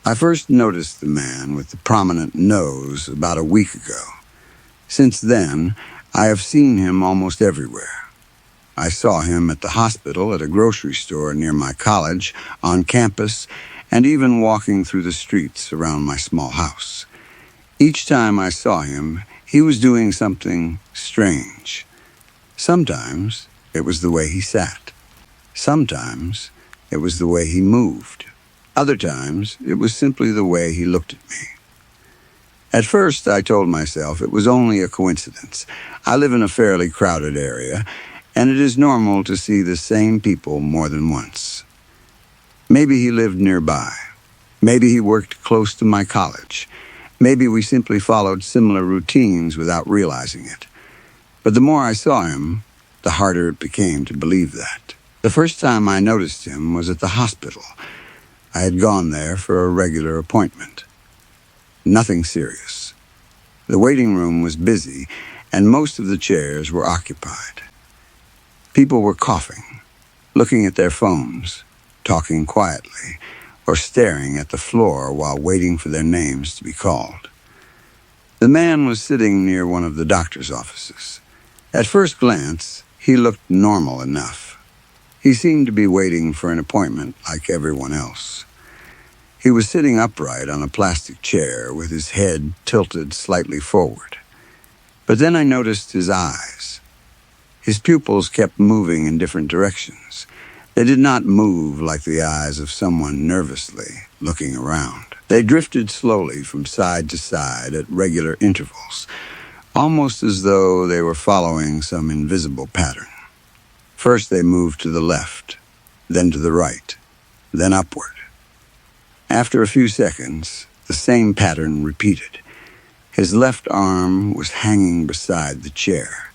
I first noticed the man with the prominent nose about a week ago. Since then, I have seen him almost everywhere. I saw him at the hospital, at a grocery store near my college, on campus, and even walking through the streets around my small house. Each time I saw him, He was doing something strange. Sometimes it was the way he sat. Sometimes it was the way he moved. Other times it was simply the way he looked at me. At first, I told myself it was only a coincidence. I live in a fairly crowded area, and it is normal to see the same people more than once. Maybe he lived nearby. Maybe he worked close to my college. Maybe we simply followed similar routines without realizing it. But the more I saw him, the harder it became to believe that. The first time I noticed him was at the hospital. I had gone there for a regular appointment. Nothing serious. The waiting room was busy, and most of the chairs were occupied. People were coughing, looking at their phones, talking quietly, or staring at the floor while waiting for their names to be called. The man was sitting near one of the doctor's offices. At first glance, he looked normal enough. He seemed to be waiting for an appointment like everyone else. He was sitting upright on a plastic chair with his head tilted slightly forward. But then I noticed his eyes. His pupils kept moving in different directions. They did not move like the eyes of someone nervously looking around. They drifted slowly from side to side at regular intervals, almost as though they were following some invisible pattern. First they moved to the left, then to the right, then upward. After a few seconds, the same pattern repeated. His left arm was hanging beside the chair.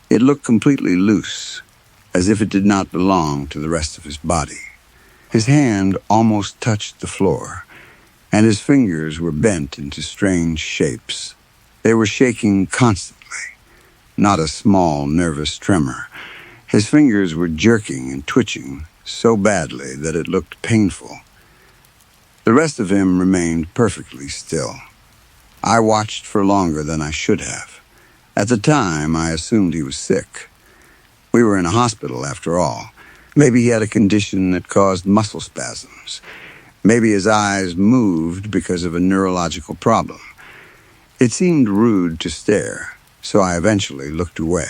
It looked completely loose, as if it did not belong to the rest of his body. His hand almost touched the floor, and his fingers were bent into strange shapes. They were shaking constantly, not a small, nervous tremor. His fingers were jerking and twitching so badly that it looked painful. The rest of him remained perfectly still. I watched for longer than I should have. At the time, I assumed he was sick. We were in a hospital, after all. Maybe he had a condition that caused muscle spasms. Maybe his eyes moved because of a neurological problem. It seemed rude to stare, so I eventually looked away.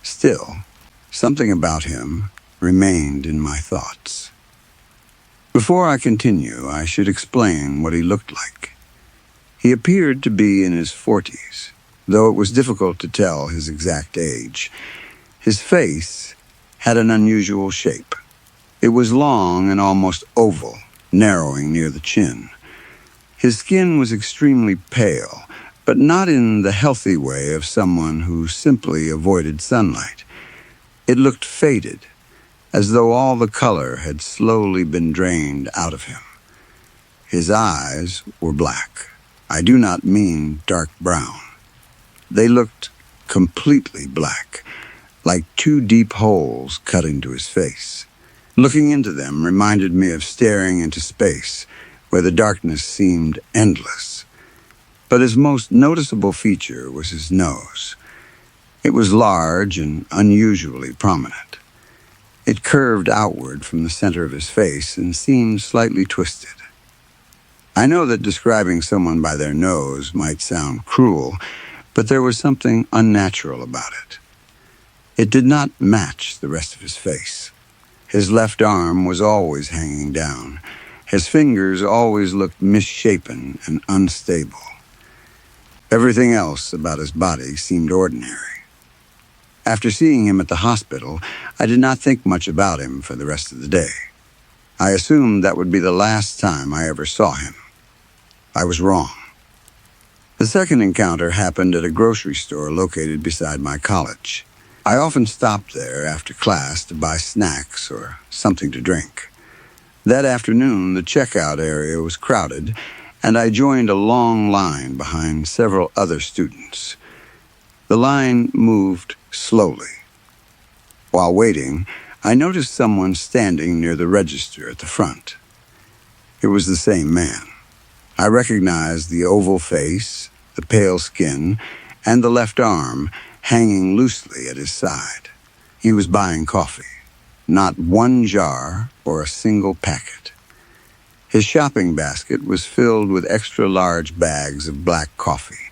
Still, something about him remained in my thoughts. Before I continue, I should explain what he looked like. He appeared to be in his 40s, though it was difficult to tell his exact age. His face had an unusual shape. It was long and almost oval, narrowing near the chin. His skin was extremely pale, but not in the healthy way of someone who simply avoided sunlight. It looked faded, as though all the color had slowly been drained out of him. His eyes were black. I do not mean dark brown. They looked completely black, like two deep holes cut into his face. Looking into them reminded me of staring into space, where the darkness seemed endless. But his most noticeable feature was his nose. It was large and unusually prominent. It curved outward from the center of his face and seemed slightly twisted. I know that describing someone by their nose might sound cruel, but there was something unnatural about it. It did not match the rest of his face. His left arm was always hanging down. His fingers always looked misshapen and unstable. Everything else about his body seemed ordinary. After seeing him at the hospital, I did not think much about him for the rest of the day. I assumed that would be the last time I ever saw him. I was wrong. The second encounter happened at a grocery store located beside my college. I often stopped there after class to buy snacks or something to drink. That afternoon, the checkout area was crowded, and I joined a long line behind several other students. The line moved slowly. While waiting, I noticed someone standing near the register at the front. It was the same man. I recognized the oval face, the pale skin, and the left arm hanging loosely at his side. He was buying coffee, not one jar or a single packet. His shopping basket was filled with extra large bags of black coffee.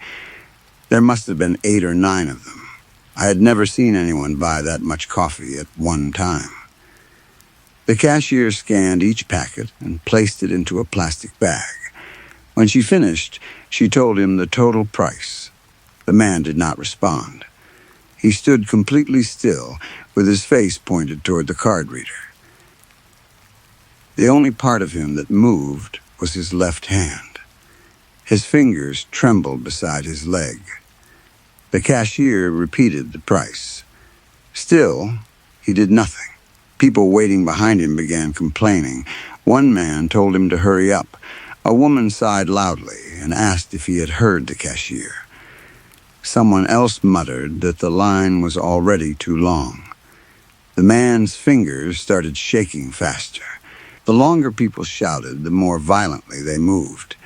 There must have been 8 or 9 of them. I had never seen anyone buy that much coffee at one time. The cashier scanned each packet and placed it into a plastic bag. When she finished, she told him the total price. The man did not respond. He stood completely still, with his face pointed toward the card reader. The only part of him that moved was his left hand. His fingers trembled beside his leg. The cashier repeated the price. Still, he did nothing. People waiting behind him began complaining. One man told him to hurry up. A woman sighed loudly and asked if he had heard the cashier. Someone else muttered that the line was already too long. The man's fingers started shaking faster. The longer people shouted, the more violently they moved.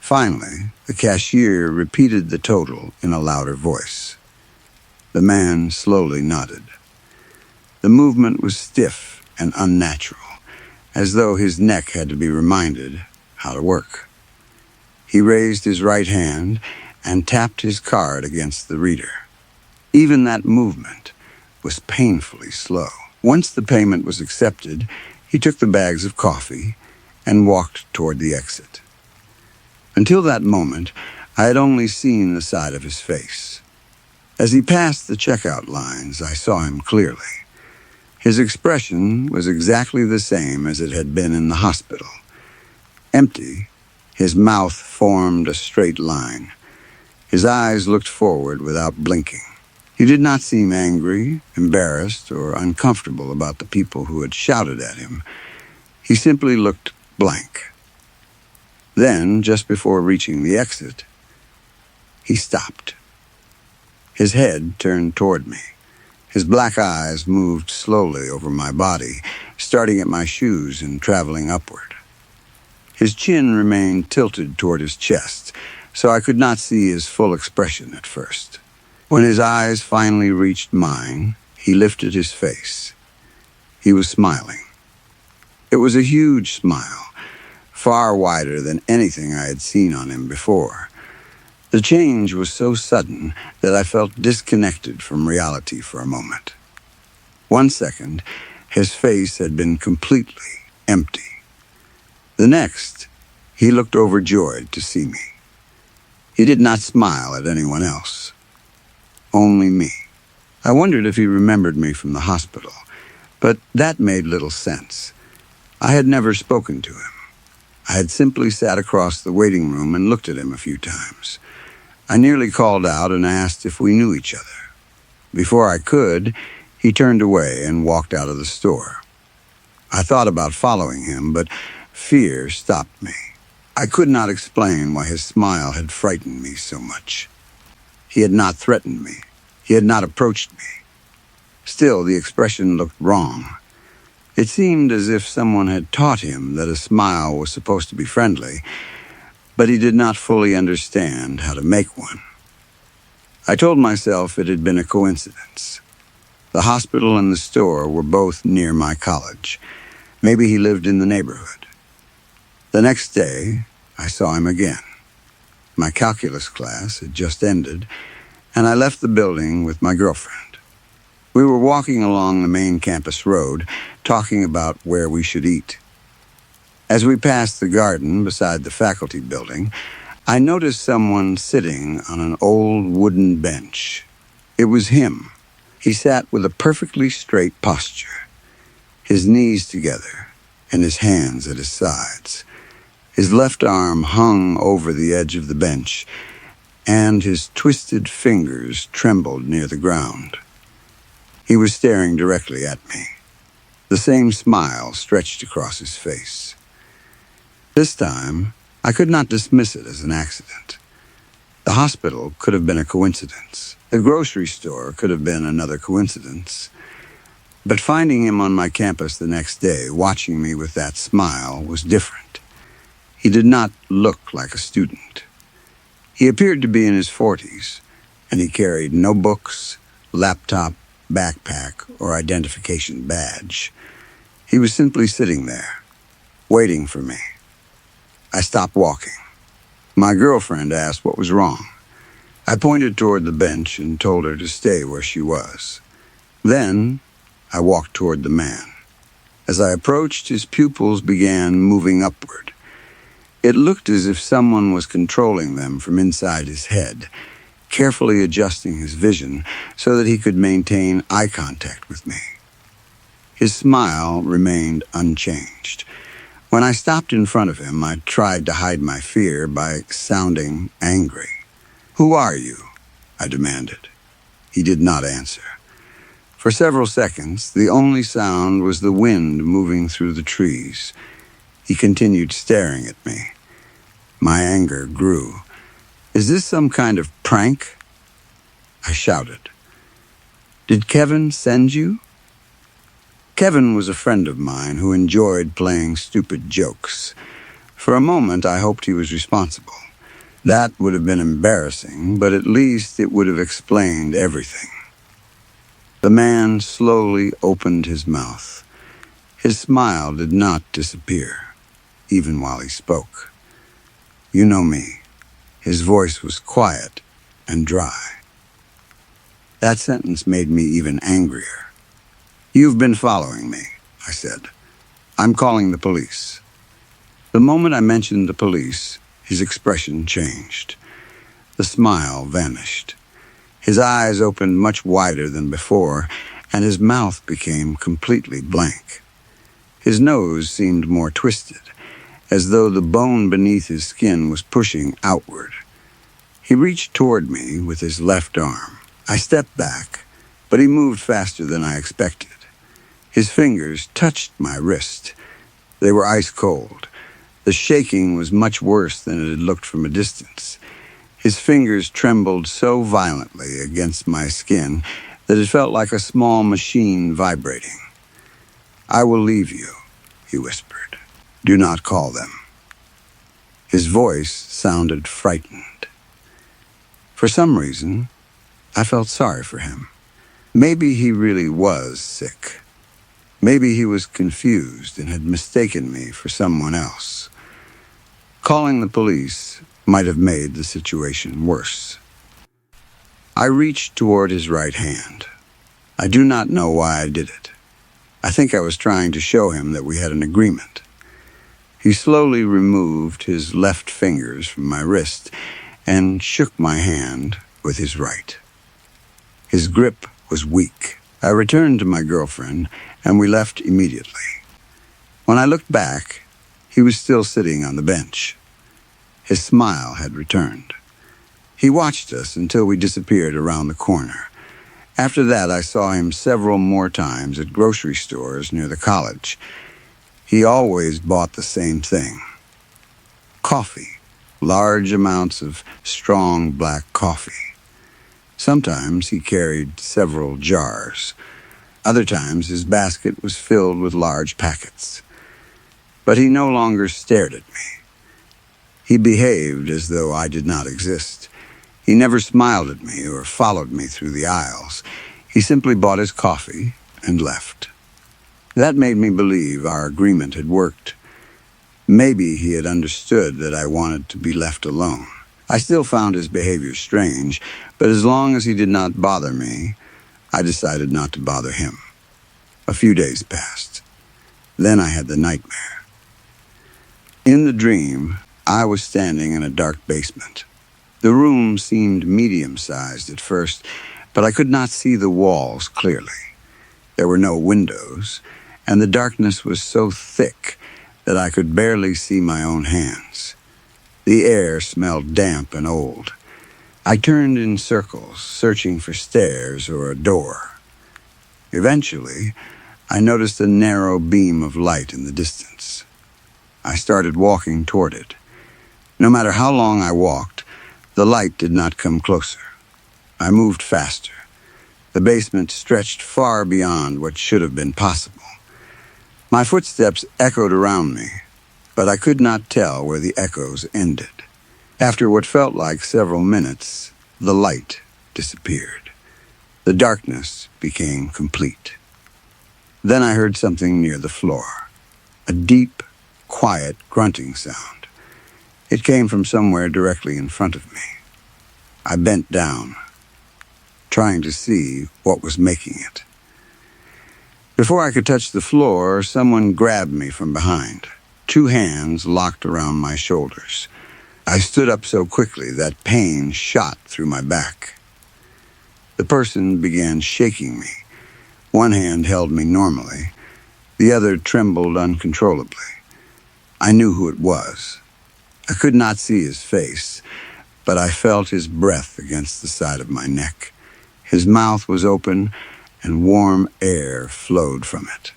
Finally, the cashier repeated the total in a louder voice. The man slowly nodded. The movement was stiff and unnatural, as though his neck had to be reminded how to work. He raised his right hand and tapped his card against the reader. Even that movement was painfully slow. Once the payment was accepted, he took the bags of coffee and walked toward the exit. Until that moment, I had only seen the side of his face. As he passed the checkout lines, I saw him clearly. His expression was exactly the same as it had been in the hospital. Empty, his mouth formed a straight line. His eyes looked forward without blinking. He did not seem angry, embarrassed, or uncomfortable about the people who had shouted at him. He simply looked blank. Then, just before reaching the exit, he stopped. His head turned toward me. His black eyes moved slowly over my body, starting at my shoes and traveling upward. His chin remained tilted toward his chest, so I could not see his full expression at first. When his eyes finally reached mine, he lifted his face. He was smiling. It was a huge smile, far wider than anything I had seen on him before. The change was so sudden that I felt disconnected from reality for a moment. 1 second, his face had been completely empty. The next, he looked overjoyed to see me. He did not smile at anyone else. Only me. I wondered if he remembered me from the hospital, but that made little sense. I had never spoken to him. I had simply sat across the waiting room and looked at him a few times. I nearly called out and asked if we knew each other. Before I could, he turned away and walked out of the store. I thought about following him, but fear stopped me. I could not explain why his smile had frightened me so much. He had not threatened me. He had not approached me. Still, the expression looked wrong. It seemed as if someone had taught him that a smile was supposed to be friendly, but he did not fully understand how to make one. I told myself it had been a coincidence. The hospital and the store were both near my college. Maybe he lived in the neighborhood. The next day, I saw him again. My calculus class had just ended, and I left the building with my girlfriend. We were walking along the main campus road, talking about where we should eat. As we passed the garden beside the faculty building, I noticed someone sitting on an old wooden bench. It was him. He sat with a perfectly straight posture, his knees together and his hands at his sides. His left arm hung over the edge of the bench, and his twisted fingers trembled near the ground. He was staring directly at me. The same smile stretched across his face. This time, I could not dismiss it as an accident. The hospital could have been a coincidence. The grocery store could have been another coincidence. But finding him on my campus the next day, watching me with that smile, was different. He did not look like a student. He appeared to be in his 40s, and he carried no books, laptop, backpack, or identification badge. He was simply sitting there, waiting for me. I stopped walking. My girlfriend asked what was wrong. I pointed toward the bench and told her to stay where she was. Then I walked toward the man. As I approached, his pupils began moving upward. It looked as if someone was controlling them from inside his head, carefully adjusting his vision so that he could maintain eye contact with me. His smile remained unchanged. When I stopped in front of him, I tried to hide my fear by sounding angry. "Who are you?" I demanded. He did not answer. For several seconds, the only sound was the wind moving through the trees. He continued staring at me. My anger grew. "Is this some kind of prank?" I shouted. "Did Kevin send you?" Kevin was a friend of mine who enjoyed playing stupid jokes. For a moment, I hoped he was responsible. That would have been embarrassing, but at least it would have explained everything. The man slowly opened his mouth. His smile did not disappear, even while he spoke. "You know me." His voice was quiet and dry. That sentence made me even angrier. "You've been following me," I said. "I'm calling the police." The moment I mentioned the police, his expression changed. The smile vanished. His eyes opened much wider than before, and his mouth became completely blank. His nose seemed more twisted, as though the bone beneath his skin was pushing outward. He reached toward me with his left arm. I stepped back, but he moved faster than I expected. His fingers touched my wrist. They were ice cold. The shaking was much worse than it had looked from a distance. His fingers trembled so violently against my skin that it felt like a small machine vibrating. "I will leave you," he whispered. "Do not call them." His voice sounded frightened. For some reason, I felt sorry for him. Maybe he really was sick. Maybe he was confused and had mistaken me for someone else. Calling the police might have made the situation worse. I reached toward his right hand. I do not know why I did it. I think I was trying to show him that we had an agreement. He slowly removed his left fingers from my wrist and shook my hand with his right. His grip was weak. I returned to my girlfriend, and we left immediately. When I looked back, he was still sitting on the bench. His smile had returned. He watched us until we disappeared around the corner. After that, I saw him several more times at grocery stores near the college. He always bought the same thing: coffee, large amounts of strong black coffee. Sometimes he carried several jars. Other times his basket was filled with large packets. But he no longer stared at me. He behaved as though I did not exist. He never smiled at me or followed me through the aisles. He simply bought his coffee and left. That made me believe our agreement had worked. Maybe he had understood that I wanted to be left alone. I still found his behavior strange, but as long as he did not bother me, I decided not to bother him. A few days passed. Then I had the nightmare. In the dream, I was standing in a dark basement. The room seemed medium-sized at first, but I could not see the walls clearly. There were no windows, and the darkness was so thick that I could barely see my own hands. The air smelled damp and old. I turned in circles, searching for stairs or a door. Eventually, I noticed a narrow beam of light in the distance. I started walking toward it. No matter how long I walked, the light did not come closer. I moved faster. The basement stretched far beyond what should have been possible. My footsteps echoed around me, but I could not tell where the echoes ended. After what felt like several minutes, the light disappeared. The darkness became complete. Then I heard something near the floor, a deep, quiet grunting sound. It came from somewhere directly in front of me. I bent down, trying to see what was making it. Before I could touch the floor, someone grabbed me from behind. Two hands locked around my shoulders. I stood up so quickly that pain shot through my back. The person began shaking me. One hand held me normally. The other trembled uncontrollably. I knew who it was. I could not see his face, but I felt his breath against the side of my neck. His mouth was open, and warm air flowed from it.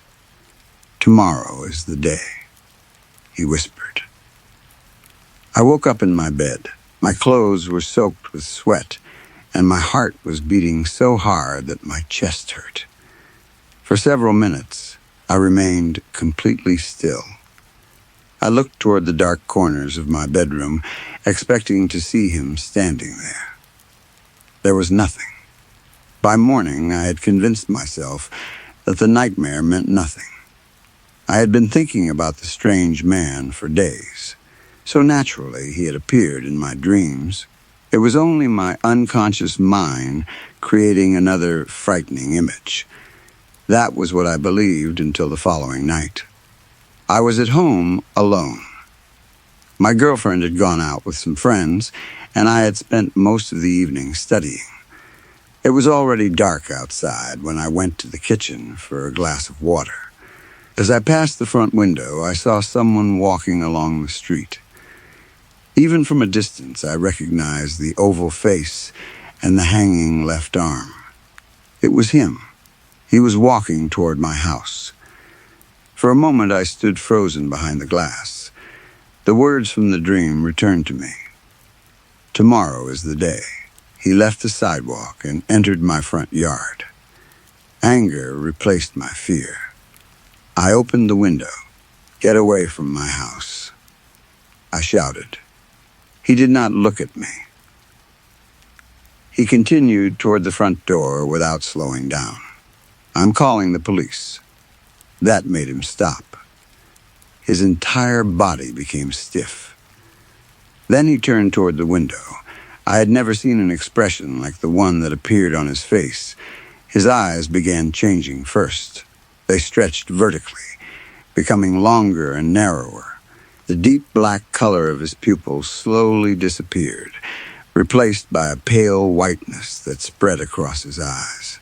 "Tomorrow is the day," he whispered. I woke up in my bed. My clothes were soaked with sweat, and my heart was beating so hard that my chest hurt. For several minutes, I remained completely still. I looked toward the dark corners of my bedroom, expecting to see him standing there. There was nothing. By morning, I had convinced myself that the nightmare meant nothing. I had been thinking about the strange man for days. So naturally, he had appeared in my dreams. It was only my unconscious mind creating another frightening image. That was what I believed until the following night. I was at home alone. My girlfriend had gone out with some friends, and I had spent most of the evening studying. It was already dark outside when I went to the kitchen for a glass of water. As I passed the front window, I saw someone walking along the street. Even from a distance, I recognized the oval face and the hanging left arm. It was him. He was walking toward my house. For a moment, I stood frozen behind the glass. The words from the dream returned to me. "Tomorrow is the day." He left the sidewalk and entered my front yard. Anger replaced my fear. I opened the window. "Get away from my house," I shouted. He did not look at me. He continued toward the front door without slowing down. "I'm calling the police." That made him stop. His entire body became stiff. Then he turned toward the window. I had never seen an expression like the one that appeared on his face. His eyes began changing first. They stretched vertically, becoming longer and narrower. The deep black color of his pupils slowly disappeared, replaced by a pale whiteness that spread across his eyes.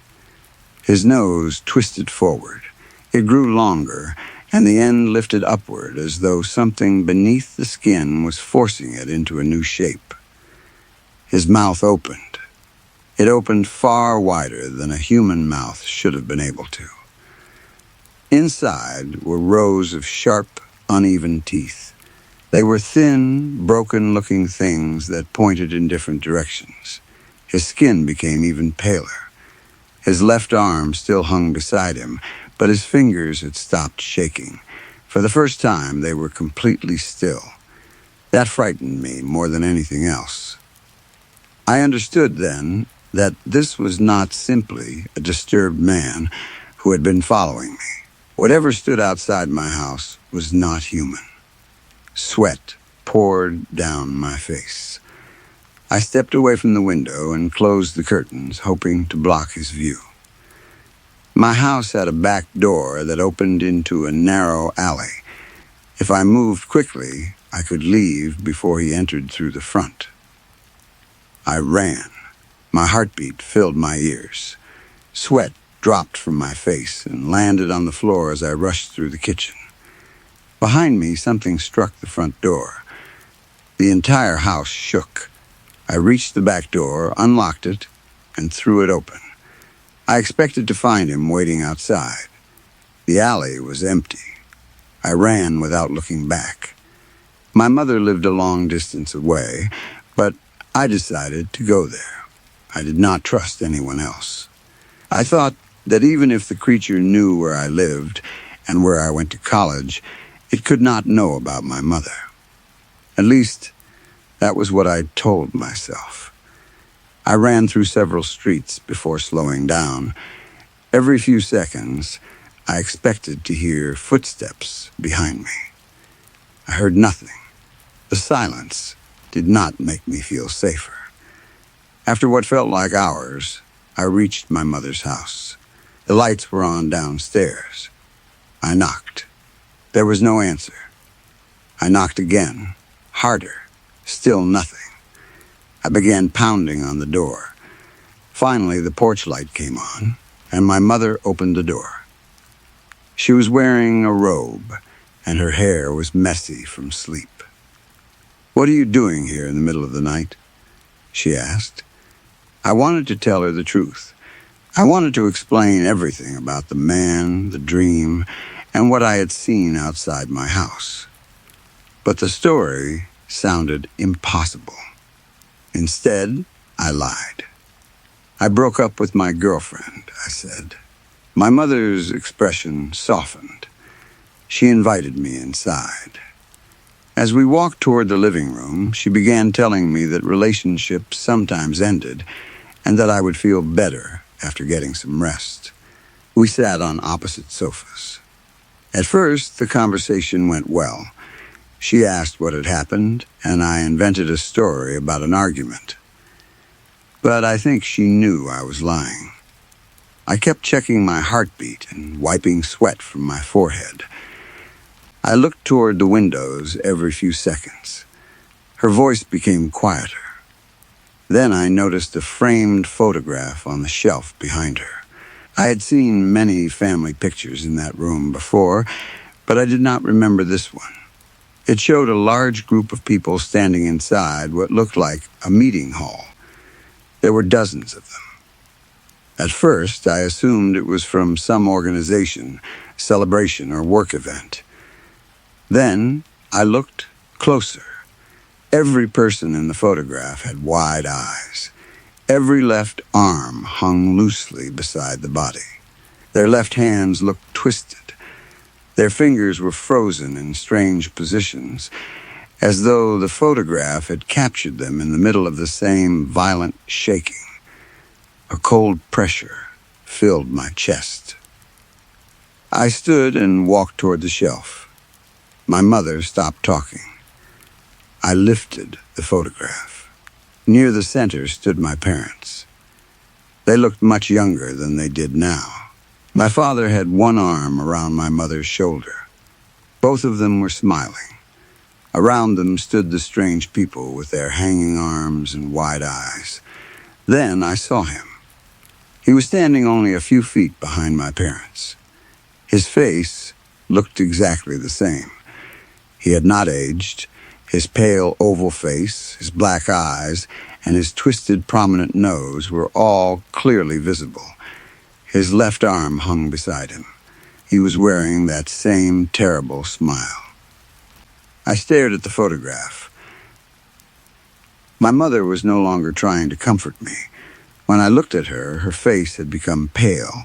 His nose twisted forward. It grew longer, and the end lifted upward as though something beneath the skin was forcing it into a new shape. His mouth opened. It opened far wider than a human mouth should have been able to. Inside were rows of sharp, uneven teeth. They were thin, broken-looking things that pointed in different directions. His skin became even paler. His left arm still hung beside him, but his fingers had stopped shaking. For the first time, they were completely still. That frightened me more than anything else. I understood then that this was not simply a disturbed man who had been following me. Whatever stood outside my house was not human. Sweat poured down my face. I stepped away from the window and closed the curtains, hoping to block his view. My house had a back door that opened into a narrow alley. If I moved quickly, I could leave before he entered through the front. I ran. My heartbeat filled my ears. Sweat dropped from my face and landed on the floor as I rushed through the kitchen. Behind me, something struck the front door. The entire house shook. I reached the back door, unlocked it, and threw it open. I expected to find him waiting outside. The alley was empty. I ran without looking back. My mother lived a long distance away, but I decided to go there. I did not trust anyone else. I thought that even if the creature knew where I lived and where I went to college, it could not know about my mother. At least, that was what I told myself. I ran through several streets before slowing down. Every few seconds, I expected to hear footsteps behind me. I heard nothing. The silence did not make me feel safer. After what felt like hours, I reached my mother's house. The lights were on downstairs. I knocked. There was no answer. I knocked again, harder. Still nothing. I began pounding on the door. Finally, the porch light came on, and my mother opened the door. She was wearing a robe, and her hair was messy from sleep. "What are you doing here in the middle of the night?" she asked. I wanted to tell her the truth. I wanted to explain everything about the man, the dream, and what I had seen outside my house. But the story sounded impossible. Instead, I lied. "I broke up with my girlfriend," I said. My mother's expression softened. She invited me inside. As we walked toward the living room, she began telling me that relationships sometimes ended and that I would feel better after getting some rest. We sat on opposite sofas. At first, the conversation went well. She asked what had happened, and I invented a story about an argument. But I think she knew I was lying. I kept checking my heartbeat and wiping sweat from my forehead. I looked toward the windows every few seconds. Her voice became quieter. Then I noticed a framed photograph on the shelf behind her. I had seen many family pictures in that room before, but I did not remember this one. It showed a large group of people standing inside what looked like a meeting hall. There were dozens of them. At first, I assumed it was from some organization, celebration, or work event. Then I looked closer. Every person in the photograph had wide eyes. Every left arm hung loosely beside the body. Their left hands looked twisted. Their fingers were frozen in strange positions, as though the photograph had captured them in the middle of the same violent shaking. A cold pressure filled my chest. I stood and walked toward the shelf. My mother stopped talking. I lifted the photograph. Near the center stood my parents. They looked much younger than they did now. My father had one arm around my mother's shoulder. Both of them were smiling. Around them stood the strange people with their hanging arms and wide eyes. Then I saw him. He was standing only a few feet behind my parents. His face looked exactly the same. He had not aged. His pale oval face, his black eyes, and his twisted prominent nose were all clearly visible. His left arm hung beside him. He was wearing that same terrible smile. I stared at the photograph. My mother was no longer trying to comfort me. When I looked at her, her face had become pale.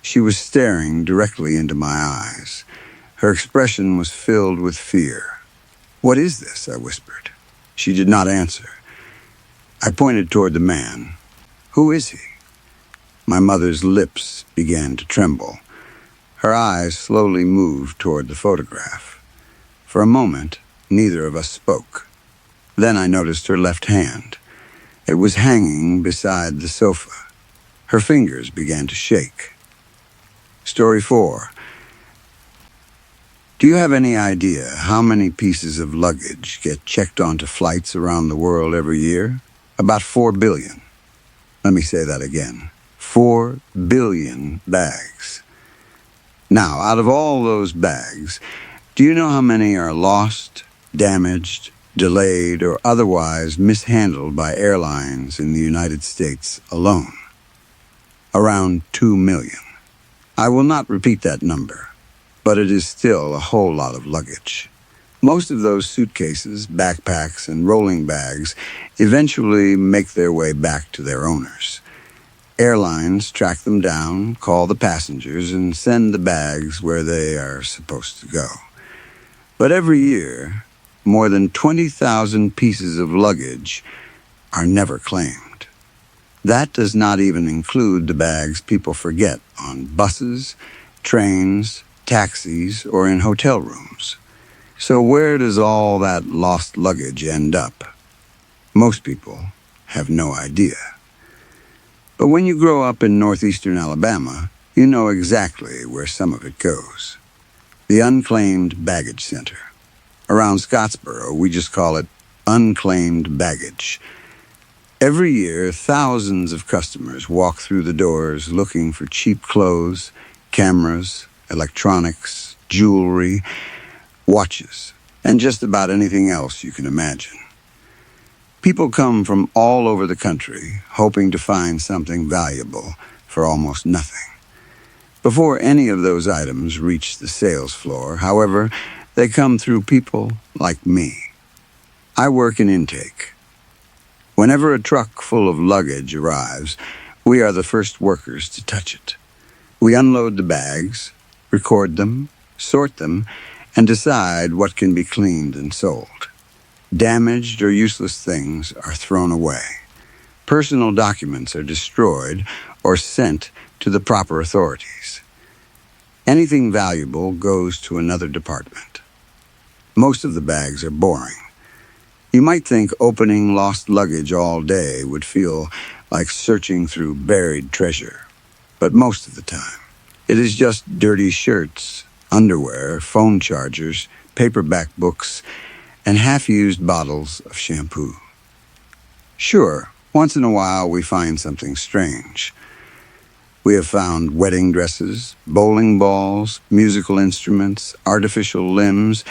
She was staring directly into my eyes. Her expression was filled with fear. "What is this?" I whispered. She did not answer. I pointed toward the man. "Who is he?" My mother's lips began to tremble. Her eyes slowly moved toward the photograph. For a moment, neither of us spoke. Then I noticed her left hand. It was hanging beside the sofa. Her fingers began to shake. Story 4. Do you have any idea how many pieces of luggage get checked onto flights around the world every year? About 4 billion. Let me say that again. 4 billion bags. Now, out of all those bags, do you know how many are lost, damaged, delayed, or otherwise mishandled by airlines in the United States alone? Around 2 million. I will not repeat that number, but it is still a whole lot of luggage. Most of those suitcases, backpacks, and rolling bags eventually make their way back to their owners. Airlines track them down, call the passengers, and send the bags where they are supposed to go. But every year, more than 20,000 pieces of luggage are never claimed. That does not even include the bags people forget on buses, trains, taxis, or in hotel rooms. So where does all that lost luggage end up? Most people have no idea. But when you grow up in northeastern Alabama, you know exactly where some of it goes. The Unclaimed Baggage Center. Around Scottsboro, we just call it unclaimed baggage. Every year, thousands of customers walk through the doors looking for cheap clothes, cameras, electronics, jewelry, watches, and just about anything else you can imagine. People come from all over the country hoping to find something valuable for almost nothing. Before any of those items reach the sales floor, however, they come through people like me. I work in intake. Whenever a truck full of luggage arrives, we are the first workers to touch it. We unload the bags, record them, sort them, and decide what can be cleaned and sold. Damaged or useless things are thrown away. Personal documents are destroyed or sent to the proper authorities. Anything valuable goes to another department. Most of the bags are boring. You might think opening lost luggage all day would feel like searching through buried treasure. But most of the time, it is just dirty shirts, underwear, phone chargers, paperback books, and half-used bottles of shampoo. Sure, once in a while we find something strange. We have found wedding dresses, bowling balls, musical instruments, artificial limbs,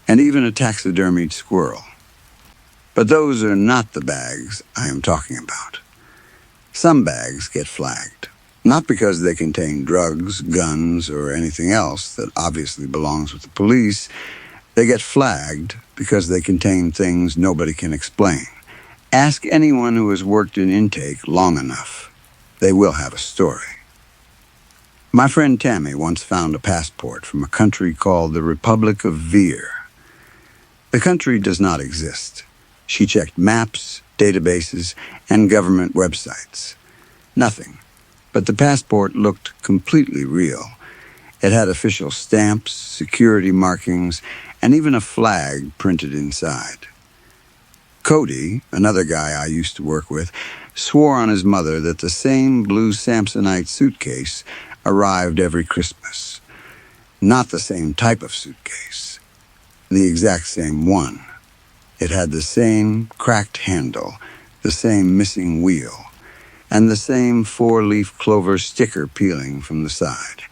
and even a taxidermied squirrel. But those are not the bags I am talking about. Some bags get flagged, not because they contain drugs, guns, or anything else that obviously belongs with the police. They get flagged because they contain things nobody can explain. Ask anyone who has worked in intake long enough. They will have a story. My friend Tammy once found a passport from a country called the Republic of Veer. The country does not exist. She checked maps, databases, and government websites. Nothing. But the passport looked completely real. It had official stamps, security markings, and even a flag printed inside. Cody, another guy I used to work with, swore on his mother that the same blue Samsonite suitcase arrived every Christmas. Not the same type of suitcase. The exact same one. It had the same cracked handle, the same missing wheel, and the same four-leaf clover sticker peeling from the side.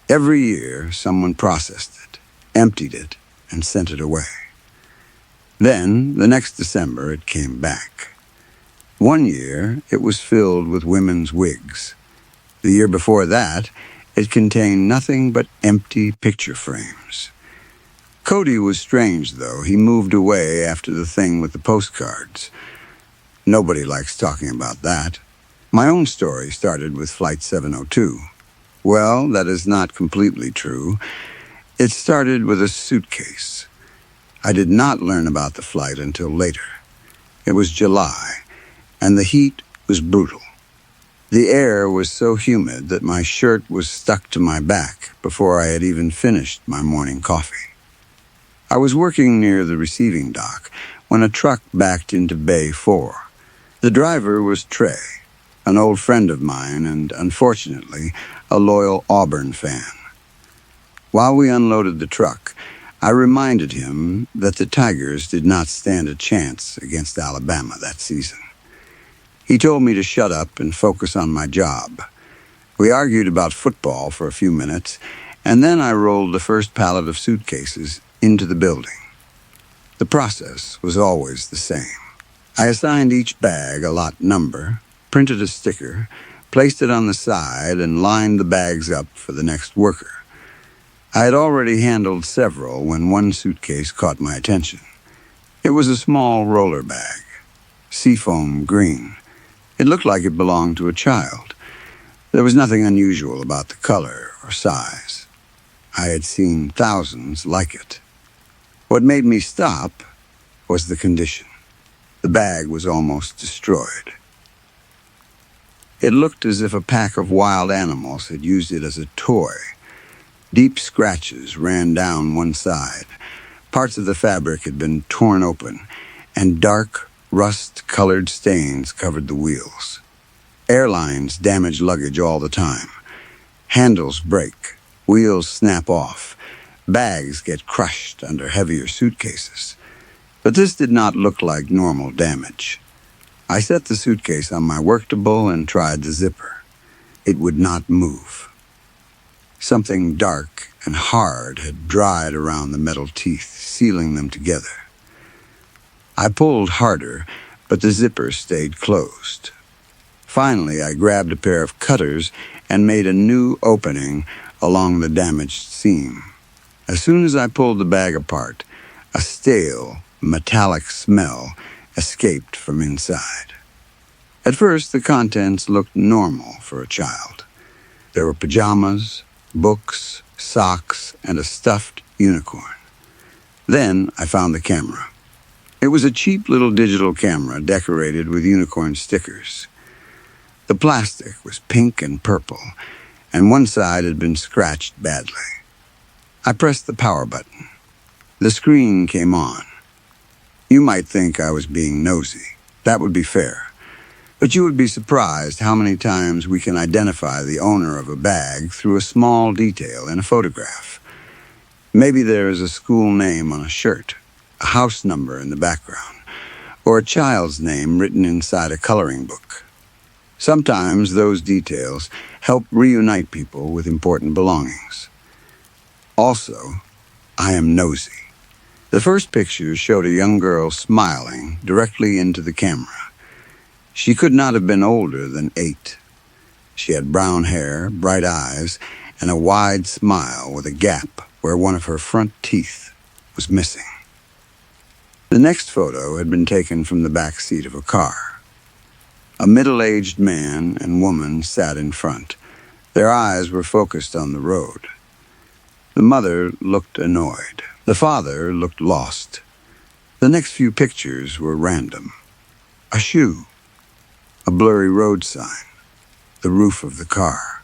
Every year, someone processed it, emptied it, and sent it away. Then, the next December, it came back. One year, it was filled with women's wigs. The year before that, it contained nothing but empty picture frames. Cody was strange, though. He moved away after the thing with the postcards. Nobody likes talking about that. My own story started with Flight 702. Well, that is not completely true. It started with a suitcase. I did not learn about the flight until later. It was July, and the heat was brutal. The air was so humid that my shirt was stuck to my back before I had even finished my morning coffee. I was working near the receiving dock when a truck backed into Bay 4. The driver was Trey, an old friend of mine and, unfortunately, a loyal Auburn fan. While we unloaded the truck, I reminded him that the Tigers did not stand a chance against Alabama that season. He told me to shut up and focus on my job. We argued about football for a few minutes, and then I rolled the first pallet of suitcases into the building. The process was always the same. I assigned each bag a lot number, printed a sticker, placed it on the side, and lined the bags up for the next worker. I had already handled several when one suitcase caught my attention. It was a small roller bag, seafoam green. It looked like it belonged to a child. There was nothing unusual about the color or size. I had seen thousands like it. What made me stop was the condition. The bag was almost destroyed. It looked as if a pack of wild animals had used it as a toy. Deep scratches ran down one side. Parts of the fabric had been torn open, and dark, rust-colored stains covered the wheels. Airlines damage luggage all the time. Handles break, wheels snap off, bags get crushed under heavier suitcases. But this did not look like normal damage. I set the suitcase on my work table and tried the zipper. It would not move. Something dark and hard had dried around the metal teeth, sealing them together. I pulled harder, but the zipper stayed closed. Finally, I grabbed a pair of cutters and made a new opening along the damaged seam. As soon as I pulled the bag apart, a stale, metallic smell escaped from inside. At first, the contents looked normal for a child. There were pajamas, books, socks, and a stuffed unicorn. Then I found the camera. It was a cheap little digital camera decorated with unicorn stickers. The plastic was pink and purple, and one side had been scratched badly. I pressed the power button. The screen came on. You might think I was being nosy. That would be fair. But you would be surprised how many times we can identify the owner of a bag through a small detail in a photograph. Maybe there is a school name on a shirt, a house number in the background, or a child's name written inside a coloring book. Sometimes those details help reunite people with important belongings. Also, I am nosy. The first picture showed a young girl smiling directly into the camera. She could not have been older than 8. She had brown hair, bright eyes, and a wide smile with a gap where one of her front teeth was missing. The next photo had been taken from the back seat of a car. A middle-aged man and woman sat in front. Their eyes were focused on the road. The mother looked annoyed. The father looked lost. The next few pictures were random. A shoe, a blurry road sign, the roof of the car,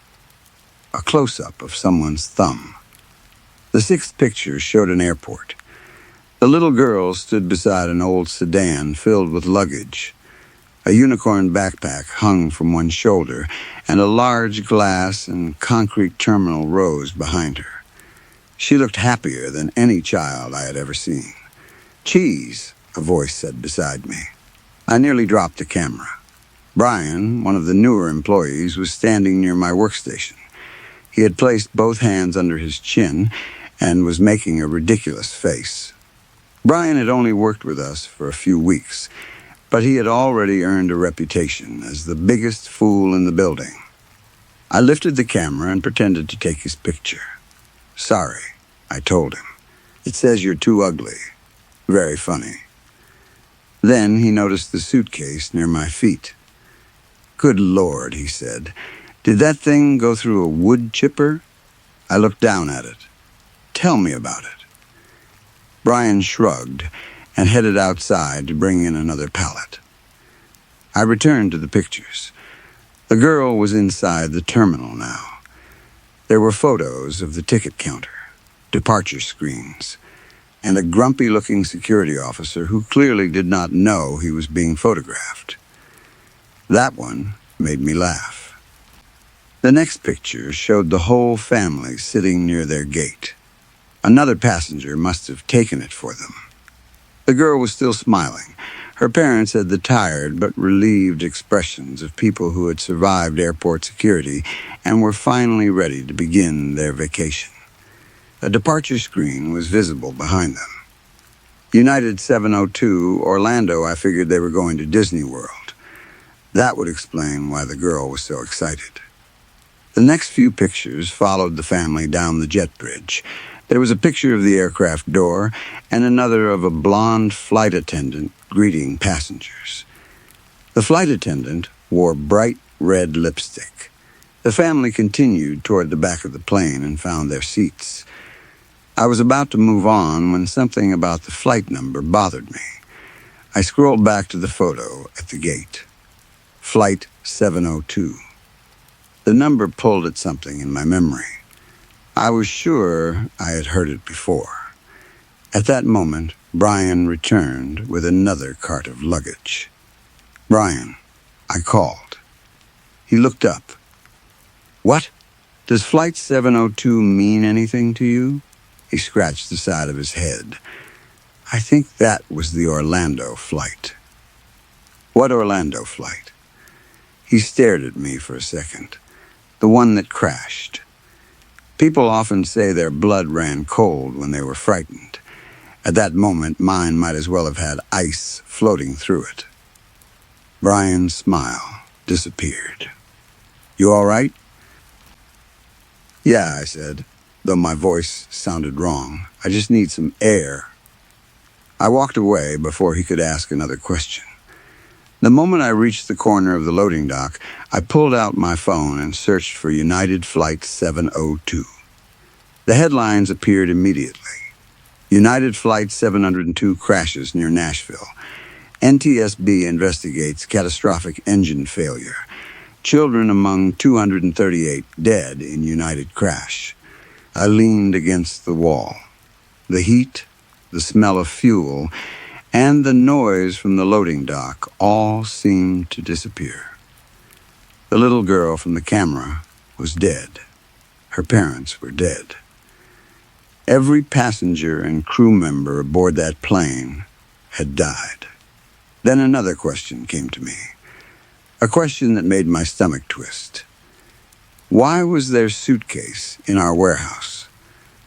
a close-up of someone's thumb. The sixth picture showed an airport. The little girl stood beside an old sedan filled with luggage. A unicorn backpack hung from one shoulder, and a large glass and concrete terminal rose behind her. She looked happier than any child I had ever seen. "Cheese," a voice said beside me. I nearly dropped the camera. Brian, one of the newer employees, was standing near my workstation. He had placed both hands under his chin and was making a ridiculous face. Brian had only worked with us for a few weeks, but he had already earned a reputation as the biggest fool in the building. I lifted the camera and pretended to take his picture. "Sorry," I told him. "It says you're too ugly." Very funny. Then he noticed the suitcase near my feet. "Good Lord," he said. "Did that thing go through a wood chipper?" I looked down at it. "Tell me about it." Brian shrugged and headed outside to bring in another pallet. I returned to the pictures. The girl was inside the terminal now. There were photos of the ticket counter, departure screens, and a grumpy-looking security officer who clearly did not know he was being photographed. That one made me laugh. The next picture showed the whole family sitting near their gate. Another passenger must have taken it for them. The girl was still smiling. Her parents had the tired but relieved expressions of people who had survived airport security and were finally ready to begin their vacation. A departure screen was visible behind them. United 702, Orlando. I figured they were going to Disney World. That would explain why the girl was so excited. The next few pictures followed the family down the jet bridge. There was a picture of the aircraft door and another of a blonde flight attendant greeting passengers. The flight attendant wore bright red lipstick. The family continued toward the back of the plane and found their seats. I was about to move on when something about the flight number bothered me. I scrolled back to the photo at the gate. Flight 702. The number pulled at something in my memory. I was sure I had heard it before. At that moment, Brian returned with another cart of luggage. "Brian," I called. He looked up. What? Does Flight 702 mean anything to you? He scratched the side of his head. I think that was the Orlando flight. What Orlando flight? He stared at me for a second. The one that crashed. People often say their blood ran cold when they were frightened. At that moment, mine might as well have had ice floating through it. Brian's smile disappeared. You all right? Yeah, I said, though my voice sounded wrong. I just need some air. I walked away before he could ask another question. The moment I reached the corner of the loading dock, I pulled out my phone and searched for United Flight 702. The headlines appeared immediately. United Flight 702 crashes near Nashville. NTSB investigates catastrophic engine failure. Children among 238 dead in United crash. I leaned against the wall. The heat, the smell of fuel, and the noise from the loading dock all seemed to disappear. The little girl from the camera was dead. Her parents were dead. Every passenger and crew member aboard that plane had died. Then another question came to me. A question that made my stomach twist. Why was their suitcase in our warehouse?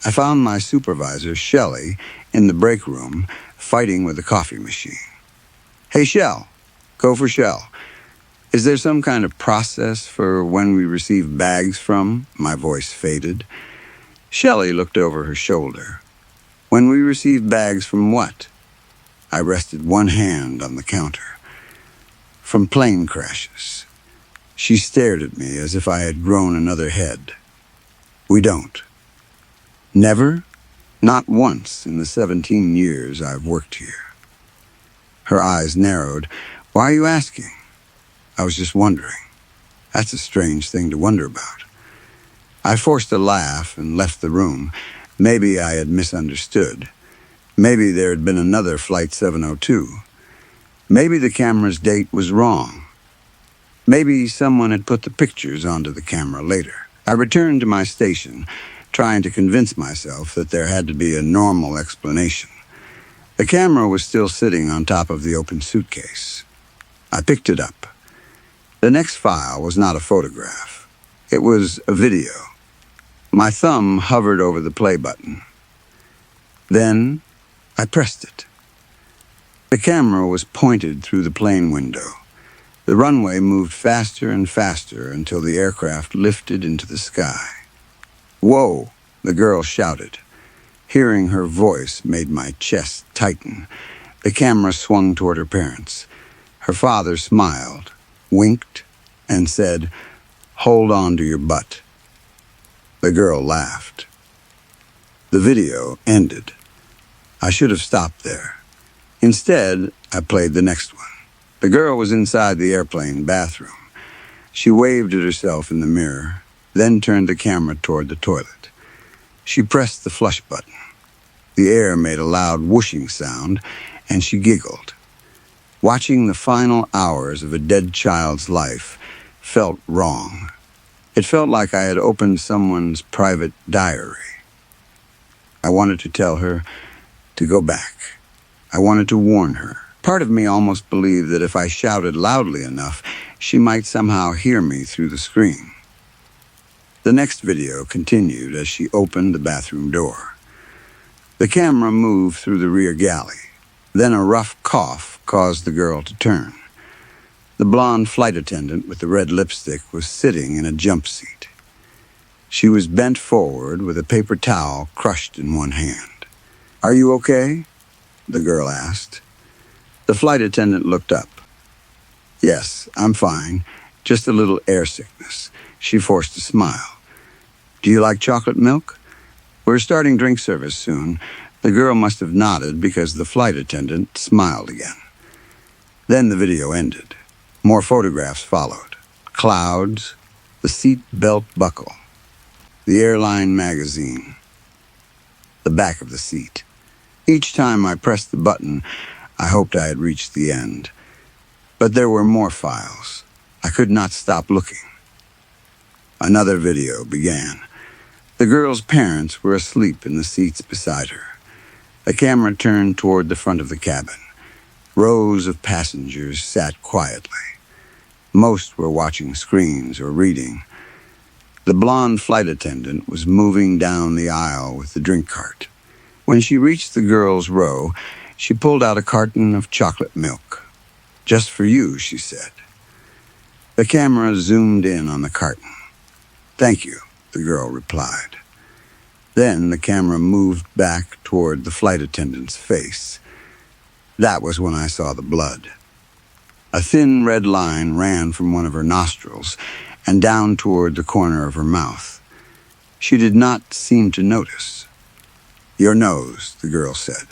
I found my supervisor, Shelley, in the break room, fighting with the coffee machine. Hey, Shell. Go for Shell. Is there some kind of process for when we receive bags from? My voice faded. Shelley looked over her shoulder. When we receive bags from what? I rested one hand on the counter. From plane crashes. She stared at me as if I had grown another head. We don't. Never? Not once in the 17 years I've worked here. Her eyes narrowed. Why are you asking? I was just wondering. That's a strange thing to wonder about. I forced a laugh and left the room. Maybe I had misunderstood. Maybe there had been another Flight 702. Maybe the camera's date was wrong. Maybe someone had put the pictures onto the camera later. I returned to my station, trying to convince myself that there had to be a normal explanation. The camera was still sitting on top of the open suitcase. I picked it up. The next file was not a photograph. It was a video. My thumb hovered over the play button. Then I pressed it. The camera was pointed through the plane window. The runway moved faster and faster until the aircraft lifted into the sky. Whoa, the girl shouted. Hearing her voice made my chest tighten. The camera swung toward her parents. Her father smiled, winked, and said, "Hold on to your butt." The girl laughed. The video ended. I should have stopped there. Instead, I played the next one. The girl was inside the airplane bathroom. She waved at herself in the mirror, then turned the camera toward the toilet. She pressed the flush button. The air made a loud whooshing sound, and she giggled. Watching the final hours of a dead child's life felt wrong. It felt like I had opened someone's private diary. I wanted to tell her to go back. I wanted to warn her. Part of me almost believed that if I shouted loudly enough, she might somehow hear me through the screen. The next video continued as she opened the bathroom door. The camera moved through the rear galley. Then a rough cough caused the girl to turn. The blonde flight attendant with the red lipstick was sitting in a jump seat. She was bent forward with a paper towel crushed in one hand. "Are you okay?" the girl asked. The flight attendant looked up. "Yes, I'm fine. Just a little air sickness." She forced a smile. "Do you like chocolate milk? We're starting drink service soon." The girl must have nodded because the flight attendant smiled again. Then the video ended. More photographs followed. Clouds, the seat belt buckle, the airline magazine, the back of the seat. Each time I pressed the button, I hoped I had reached the end. But there were more files. I could not stop looking. Another video began. The girl's parents were asleep in the seats beside her. The camera turned toward the front of the cabin. Rows of passengers sat quietly. Most were watching screens or reading. The blonde flight attendant was moving down the aisle with the drink cart. When she reached the girls' row, she pulled out a carton of chocolate milk. "Just for you," she said. The camera zoomed in on the carton. "Thank you," the girl replied. Then the camera moved back toward the flight attendant's face. That was when I saw the blood. A thin red line ran from one of her nostrils and down toward the corner of her mouth. She did not seem to notice. "Your nose," the girl said.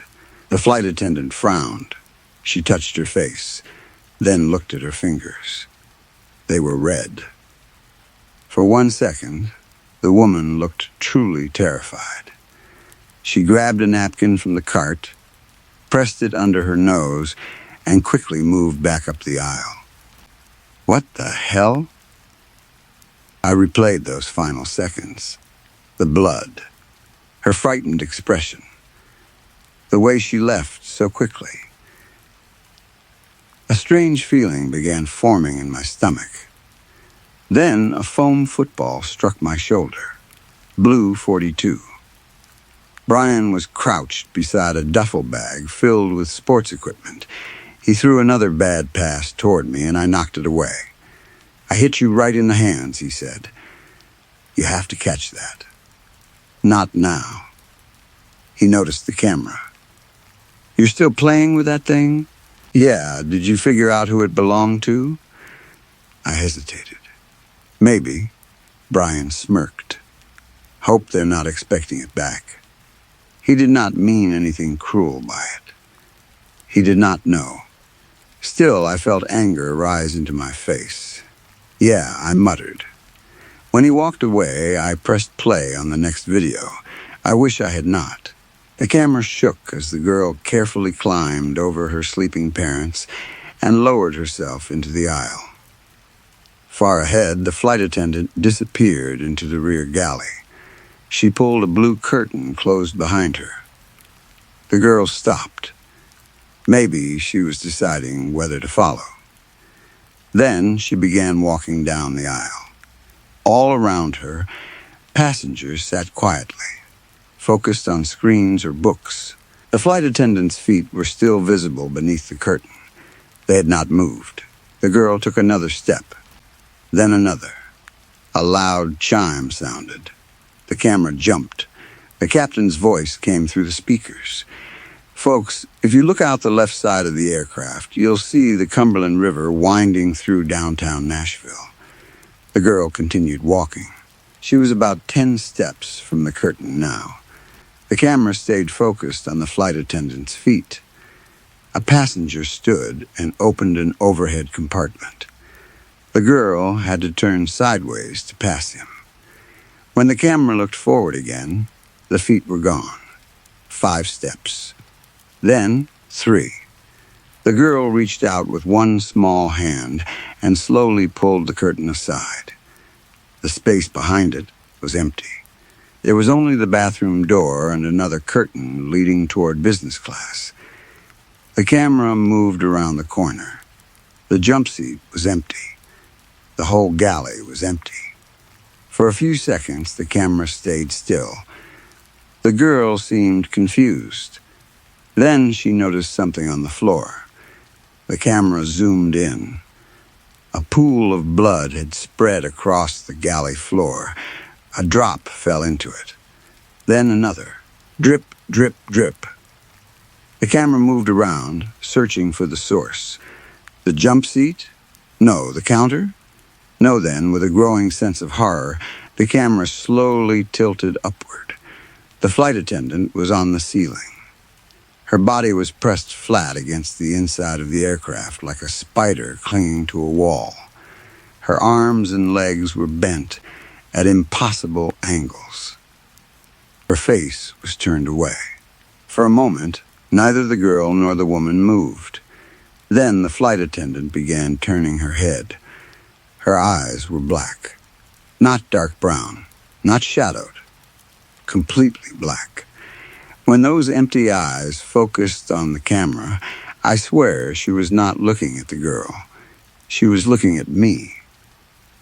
The flight attendant frowned. She touched her face, then looked at her fingers. They were red. For 1 second, the woman looked truly terrified. She grabbed a napkin from the cart, pressed it under her nose, and quickly moved back up the aisle. What the hell? I replayed those final seconds. The blood, her frightened expression, the way she left so quickly. A strange feeling began forming in my stomach. Then a foam football struck my shoulder. Blue 42. Brian was crouched beside a duffel bag filled with sports equipment. He threw another bad pass toward me, and I knocked it away. "I hit you right in the hands," he said. "You have to catch that." "Not now." He noticed the camera. "You're still playing with that thing?" "Yeah, did you figure out who it belonged to?" I hesitated. "Maybe." Brian smirked. "Hope they're not expecting it back." He did not mean anything cruel by it. He did not know. Still, I felt anger rise into my face. "Yeah," I muttered. When he walked away, I pressed play on the next video. I wish I had not. The camera shook as the girl carefully climbed over her sleeping parents and lowered herself into the aisle. Far ahead, the flight attendant disappeared into the rear galley. She pulled a blue curtain closed behind her. The girl stopped. Maybe she was deciding whether to follow. Then she began walking down the aisle. All around her, passengers sat quietly, focused on screens or books. The flight attendant's feet were still visible beneath the curtain. They had not moved. The girl took another step, then another. A loud chime sounded. The camera jumped. The captain's voice came through the speakers. "Folks, if you look out the left side of the aircraft, you'll see the Cumberland River winding through downtown Nashville." The girl continued walking. She was about 10 steps from the curtain now. The camera stayed focused on the flight attendant's feet. A passenger stood and opened an overhead compartment. The girl had to turn sideways to pass him. When the camera looked forward again, the feet were gone. 5 steps. Then 3. The girl reached out with one small hand and slowly pulled the curtain aside. The space behind it was empty. There was only the bathroom door and another curtain leading toward business class. The camera moved around the corner. The jump seat was empty. The whole galley was empty. For a few seconds, the camera stayed still. The girl seemed confused. Then she noticed something on the floor. The camera zoomed in. A pool of blood had spread across the galley floor. A drop fell into it. Then another. Drip, drip, drip. The camera moved around, searching for the source. The jump seat? No. The counter? No. Then, with a growing sense of horror, the camera slowly tilted upward. The flight attendant was on the ceiling. Her body was pressed flat against the inside of the aircraft like a spider clinging to a wall. Her arms and legs were bent at impossible angles. Her face was turned away. For a moment, neither the girl nor the woman moved. Then the flight attendant began turning her head. Her eyes were black. Not dark brown, not shadowed, completely black. When those empty eyes focused on the camera, I swear she was not looking at the girl. She was looking at me.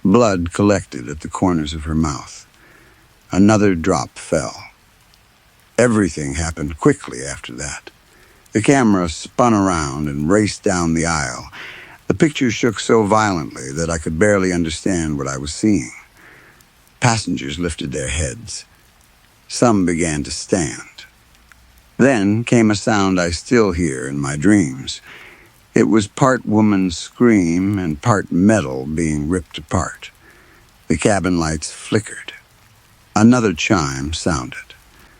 Blood collected at the corners of her mouth. Another drop fell. Everything happened quickly after that. The camera spun around and raced down the aisle. The picture shook so violently that I could barely understand what I was seeing. Passengers lifted their heads. Some began to stand. Then came a sound I still hear in my dreams. It was part woman's scream and part metal being ripped apart. The cabin lights flickered. Another chime sounded.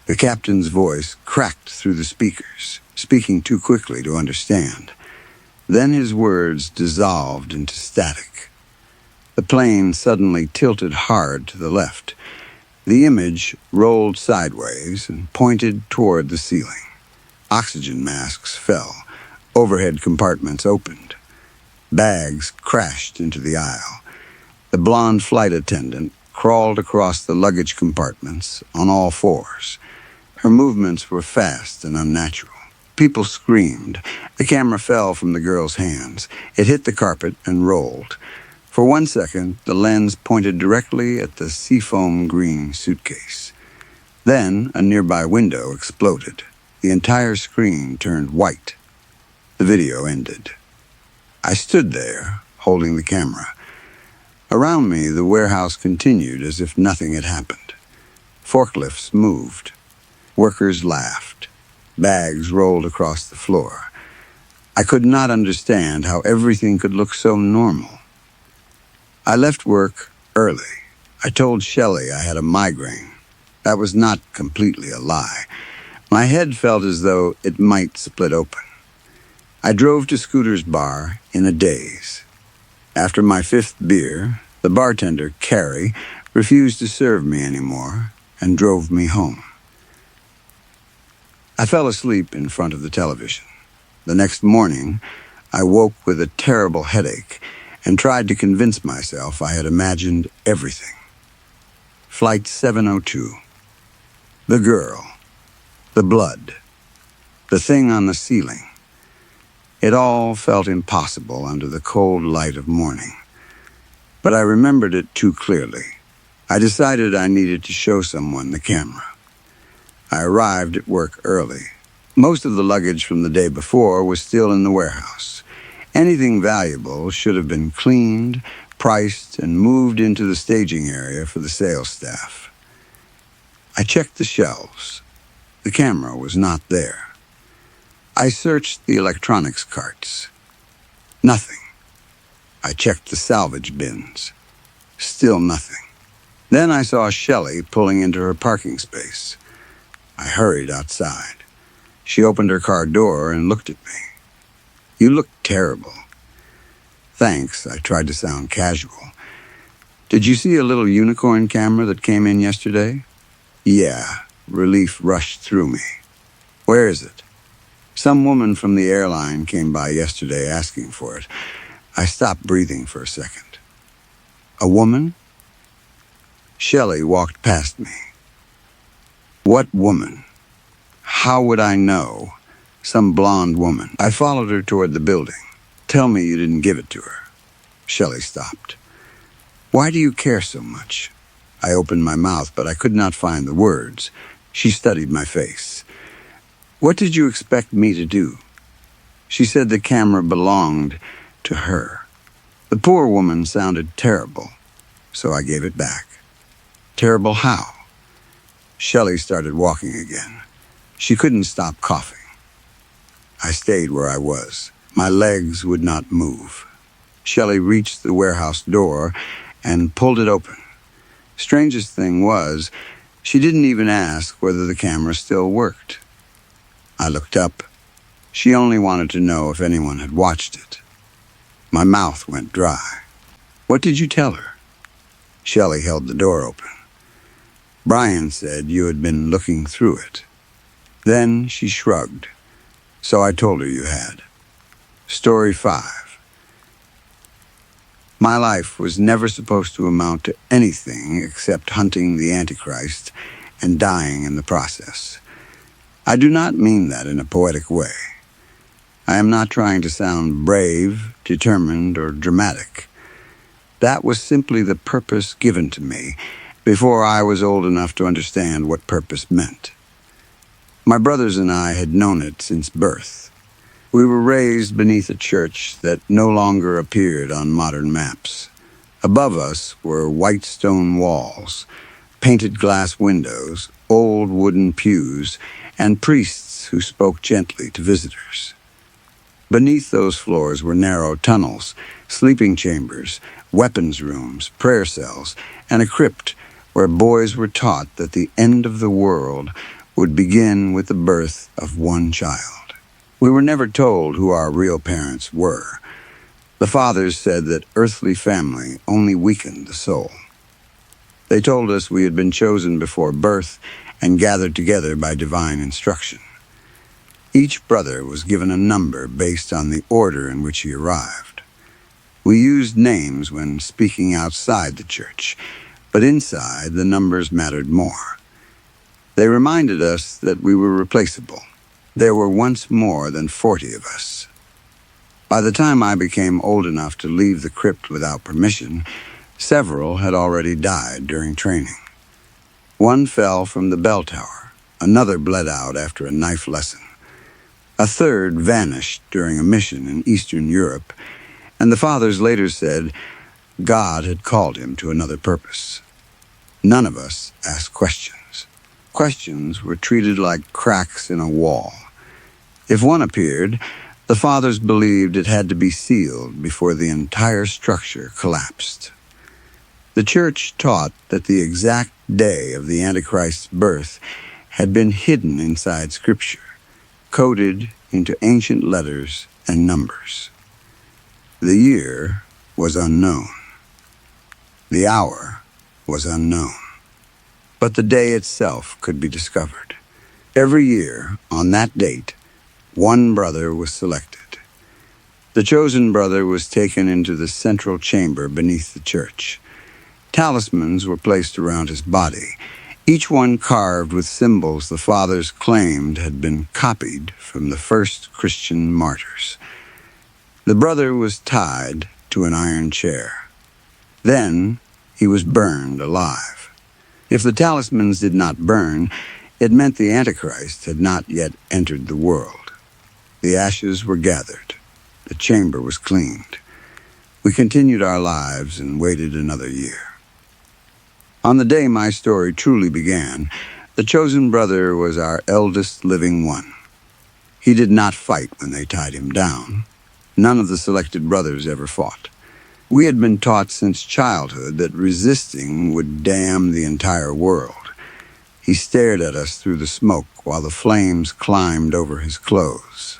The captain's voice cracked through the speakers, speaking too quickly to understand. Then his words dissolved into static. The plane suddenly tilted hard to the left. The image rolled sideways and pointed toward the ceiling. Oxygen masks fell. Overhead compartments opened. Bags crashed into the aisle. The blonde flight attendant crawled across the luggage compartments on all fours. Her movements were fast and unnatural. People screamed. The camera fell from the girl's hands. It hit the carpet and rolled. For 1 second, the lens pointed directly at the seafoam green suitcase. Then, a nearby window exploded. The entire screen turned white. The video ended. I stood there, holding the camera. Around me, the warehouse continued as if nothing had happened. Forklifts moved. Workers laughed. Bags rolled across the floor. I could not understand how everything could look so normal. I left work early. I told Shelley I had a migraine. That was not completely a lie. My head felt as though it might split open. I drove to Scooter's bar in a daze. After my 5th beer, the bartender, Carrie, refused to serve me anymore and drove me home. I fell asleep in front of the television. The next morning, I woke with a terrible headache and tried to convince myself I had imagined everything. Flight 702. The girl. The blood. The thing on the ceiling. It all felt impossible under the cold light of morning. But I remembered it too clearly. I decided I needed to show someone the camera. I arrived at work early. Most of the luggage from the day before was still in the warehouse. Anything valuable should have been cleaned, priced, and moved into the staging area for the sales staff. I checked the shelves. The camera was not there. I searched the electronics carts. Nothing. I checked the salvage bins. Still nothing. Then I saw Shelley pulling into her parking space. I hurried outside. She opened her car door and looked at me. "You look terrible." "Thanks," I tried to sound casual. "Did you see a little unicorn camera that came in yesterday?" "Yeah." Relief rushed through me. "Where is it?" "Some woman from the airline came by yesterday asking for it." I stopped breathing for a second. "A woman?" Shelley walked past me. "What woman? How would I know?" "Some blonde woman." I followed her toward the building. "Tell me you didn't give it to her." Shelley stopped. "Why do you care so much?" I opened my mouth, but I could not find the words. She studied my face. "What did you expect me to do?" She said the camera belonged to her. The poor woman sounded terrible, so I gave it back. "Terrible how?" Shelley started walking again. She couldn't stop coughing. I stayed where I was. My legs would not move. Shelley reached the warehouse door and pulled it open. Strangest thing was, she didn't even ask whether the camera still worked. I looked up. She only wanted to know if anyone had watched it. My mouth went dry. "What did you tell her?" Shelley held the door open. "Brian said you had been looking through it." Then she shrugged. "So I told her you had." Story 5. My life was never supposed to amount to anything except hunting the Antichrist and dying in the process. I do not mean that in a poetic way. I am not trying to sound brave, determined, or dramatic. That was simply the purpose given to me before I was old enough to understand what purpose meant. My brothers and I had known it since birth. We were raised beneath a church that no longer appeared on modern maps. Above us were white stone walls, painted glass windows, old wooden pews, and priests who spoke gently to visitors. Beneath those floors were narrow tunnels, sleeping chambers, weapons rooms, prayer cells, and a crypt where boys were taught that the end of the world would begin with the birth of one child. We were never told who our real parents were. The fathers said that earthly family only weakened the soul. They told us we had been chosen before birth and gathered together by divine instruction. Each brother was given a number based on the order in which he arrived. We used names when speaking outside the church, but inside the numbers mattered more. They reminded us that we were replaceable. There were once more than 40 of us. By the time I became old enough to leave the crypt without permission, several had already died during training. One fell from the bell tower. Another bled out after a knife lesson. A third vanished during a mission in Eastern Europe, and the fathers later said God had called him to another purpose. None of us asked questions. Questions were treated like cracks in a wall. If one appeared, the fathers believed it had to be sealed before the entire structure collapsed. The church taught that the exact day of the Antichrist's birth had been hidden inside Scripture, coded into ancient letters and numbers. The year was unknown. The hour was unknown. But the day itself could be discovered. Every year, on that date, one brother was selected. The chosen brother was taken into the central chamber beneath the church. Talismans were placed around his body, each one carved with symbols the fathers claimed had been copied from the first Christian martyrs. The brother was tied to an iron chair. Then he was burned alive. If the talismans did not burn, it meant the Antichrist had not yet entered the world. The ashes were gathered. The chamber was cleaned. We continued our lives and waited another year. On the day my story truly began, the chosen brother was our eldest living one. He did not fight when they tied him down. None of the selected brothers ever fought. We had been taught since childhood that resisting would damn the entire world. He stared at us through the smoke while the flames climbed over his clothes.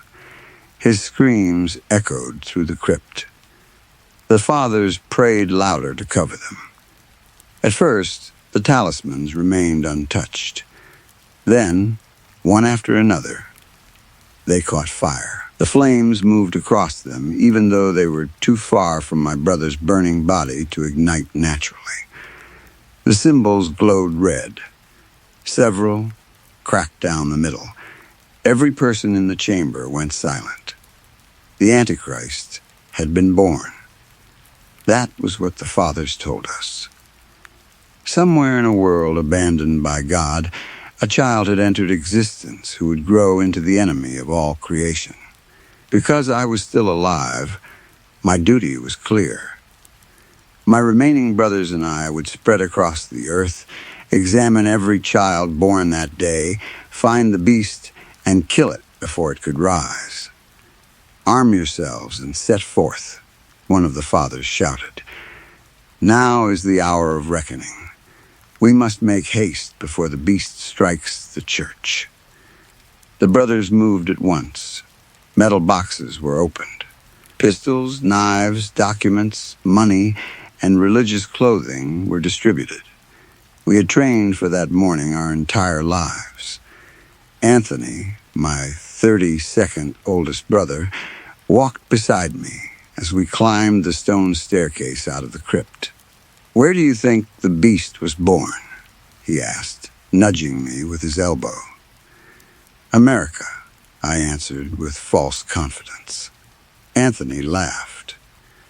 His screams echoed through the crypt. The fathers prayed louder to cover them. At first, the talismans remained untouched. Then, one after another, they caught fire. The flames moved across them, even though they were too far from my brother's burning body to ignite naturally. The symbols glowed red. Several cracked down the middle. Every person in the chamber went silent. The Antichrist had been born. That was what the fathers told us. Somewhere in a world abandoned by God, a child had entered existence who would grow into the enemy of all creation. Because I was still alive, my duty was clear. My remaining brothers and I would spread across the earth, examine every child born that day, find the beast, and kill it before it could rise. "Arm yourselves and set forth," one of the fathers shouted. "Now is the hour of reckoning. We must make haste before the beast strikes the church." The brothers moved at once. Metal boxes were opened. Pistols, knives, documents, money, and religious clothing were distributed. We had trained for that morning our entire lives. Anthony, my 32nd oldest brother, walked beside me as we climbed the stone staircase out of the crypt. "Where do you think the beast was born?" he asked, nudging me with his elbow. "America," I answered with false confidence. Anthony laughed.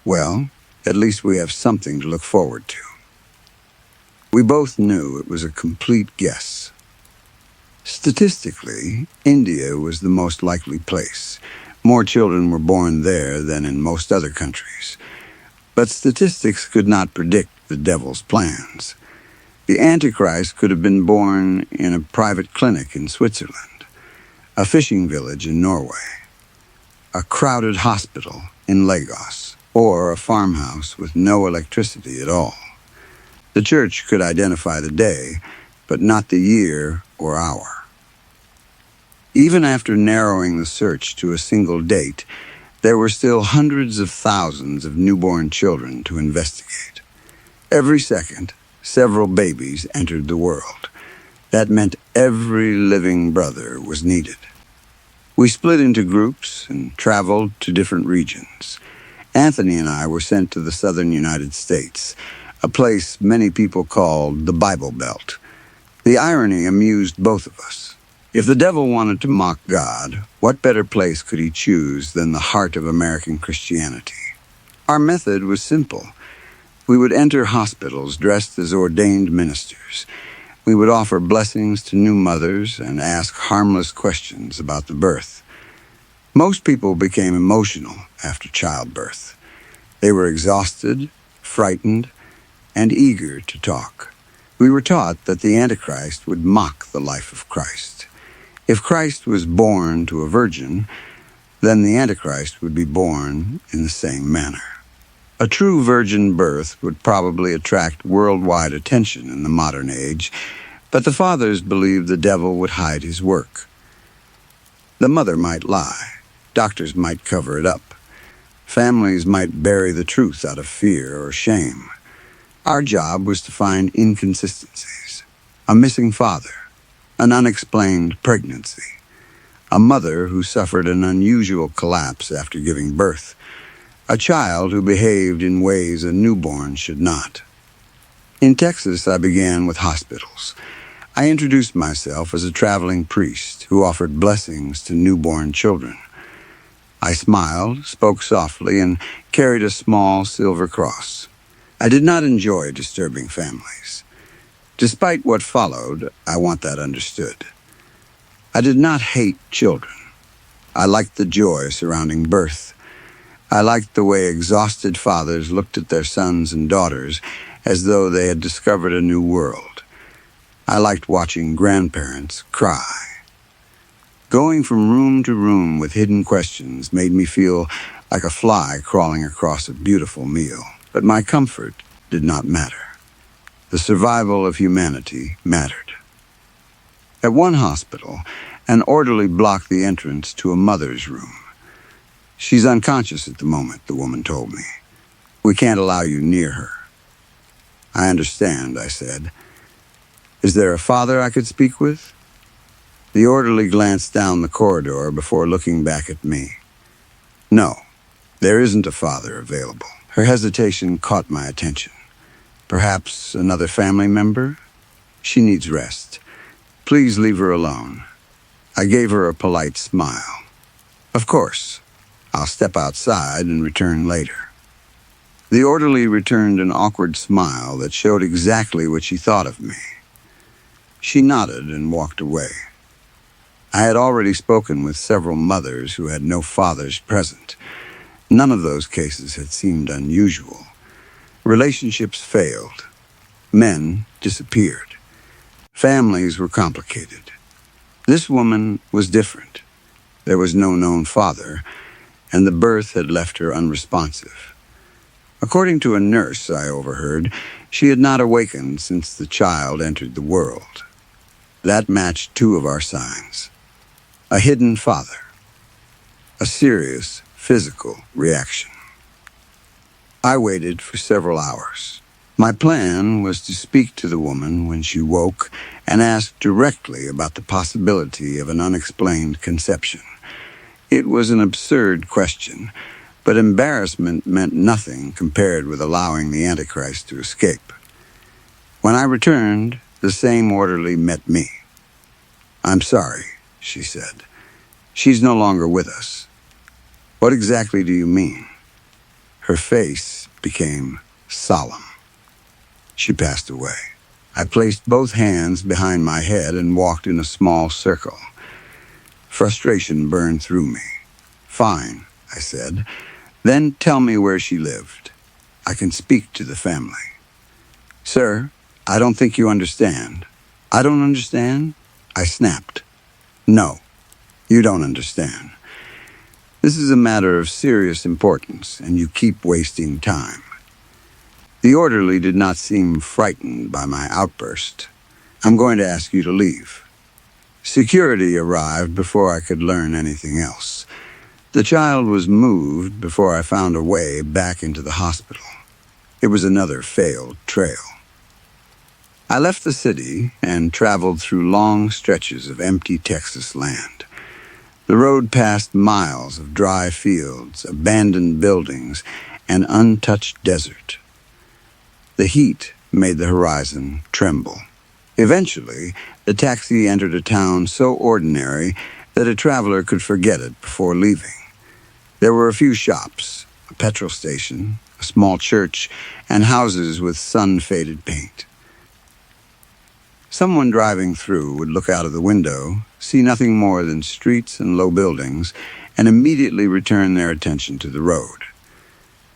"Well, at least we have something to look forward to." We both knew it was a complete guess. Statistically, India was the most likely place. More children were born there than in most other countries. But statistics could not predict the devil's plans. The Antichrist could have been born in a private clinic in Switzerland, a fishing village in Norway, a crowded hospital in Lagos, or a farmhouse with no electricity at all. The church could identify the day, but not the year or hour. Even after narrowing the search to a single date, there were still hundreds of thousands of newborn children to investigate. Every second, several babies entered the world. That meant every living brother was needed. We split into groups and traveled to different regions. Anthony and I were sent to the southern United States, a place many people called the Bible Belt. The irony amused both of us. If the devil wanted to mock God, what better place could he choose than the heart of American Christianity? Our method was simple. We would enter hospitals dressed as ordained ministers. We would offer blessings to new mothers and ask harmless questions about the birth. Most people became emotional after childbirth. They were exhausted, frightened, and eager to talk. We were taught that the Antichrist would mock the life of Christ. If Christ was born to a virgin, then the Antichrist would be born in the same manner. A true virgin birth would probably attract worldwide attention in the modern age, but the fathers believed the devil would hide his work. The mother might lie. Doctors might cover it up. Families might bury the truth out of fear or shame. Our job was to find inconsistencies. A missing father, an unexplained pregnancy, a mother who suffered an unusual collapse after giving birth, a child who behaved in ways a newborn should not. In Texas, I began with hospitals. I introduced myself as a traveling priest who offered blessings to newborn children. I smiled, spoke softly, and carried a small silver cross. I did not enjoy disturbing families. Despite what followed, I want that understood. I did not hate children. I liked the joy surrounding birth. I liked the way exhausted fathers looked at their sons and daughters as though they had discovered a new world. I liked watching grandparents cry. Going from room to room with hidden questions made me feel like a fly crawling across a beautiful meal. But my comfort did not matter. The survival of humanity mattered. At one hospital, an orderly blocked the entrance to a mother's room. "She's unconscious at the moment," the woman told me. "We can't allow you near her." "I understand," I said. "Is there a father I could speak with?" The orderly glanced down the corridor before looking back at me. "No, there isn't a father available." Her hesitation caught my attention. "Perhaps another family member? She needs rest. Please leave her alone." I gave her a polite smile. "Of course. I'll step outside and return later." The orderly returned an awkward smile that showed exactly what she thought of me. She nodded and walked away. I had already spoken with several mothers who had no fathers present. None of those cases had seemed unusual. Relationships failed. Men disappeared. Families were complicated. This woman was different. There was no known father, and the birth had left her unresponsive. According to a nurse I overheard, she had not awakened since the child entered the world. That matched two of our signs. A hidden father. A serious physical reaction. I waited for several hours. My plan was to speak to the woman when she woke and ask directly about the possibility of an unexplained conception. It was an absurd question, But embarrassment meant nothing compared with allowing the Antichrist to escape. When I returned, the same orderly met me. "I'm sorry," she said. "She's no longer with us." "What exactly do you mean?" Her face became solemn. "She passed away." I placed both hands behind my head and walked in a small circle. Frustration burned through me. "Fine," I said. "Then tell me where she lived. I can speak to the family." "Sir, I don't think you understand." "I don't understand?" I snapped. "No, you don't understand. This is a matter of serious importance, and you keep wasting time." The orderly did not seem frightened by my outburst. "I'm going to ask you to leave." Security arrived before I could learn anything else. The child was moved before I found a way back into the hospital. It was another failed trail. I left the city and traveled through long stretches of empty Texas land. The road passed miles of dry fields, abandoned buildings, and untouched desert. The heat made the horizon tremble. Eventually, the taxi entered a town so ordinary that a traveler could forget it before leaving. There were a few shops, a petrol station, a small church, and houses with sun-faded paint. Someone driving through would look out of the window, see nothing more than streets and low buildings, and immediately return their attention to the road.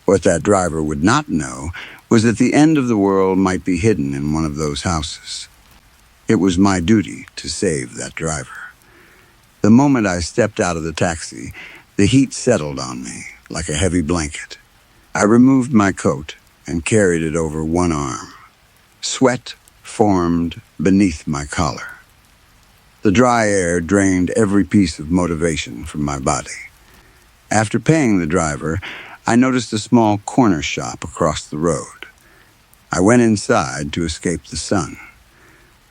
What that driver would not know was that the end of the world might be hidden in one of those houses. It was my duty to save that driver. The moment I stepped out of the taxi, the heat settled on me like a heavy blanket. I removed my coat and carried it over one arm. Sweat formed beneath my collar. The dry air drained every piece of motivation from my body. After paying the driver, I noticed a small corner shop across the road. I went inside to escape the sun.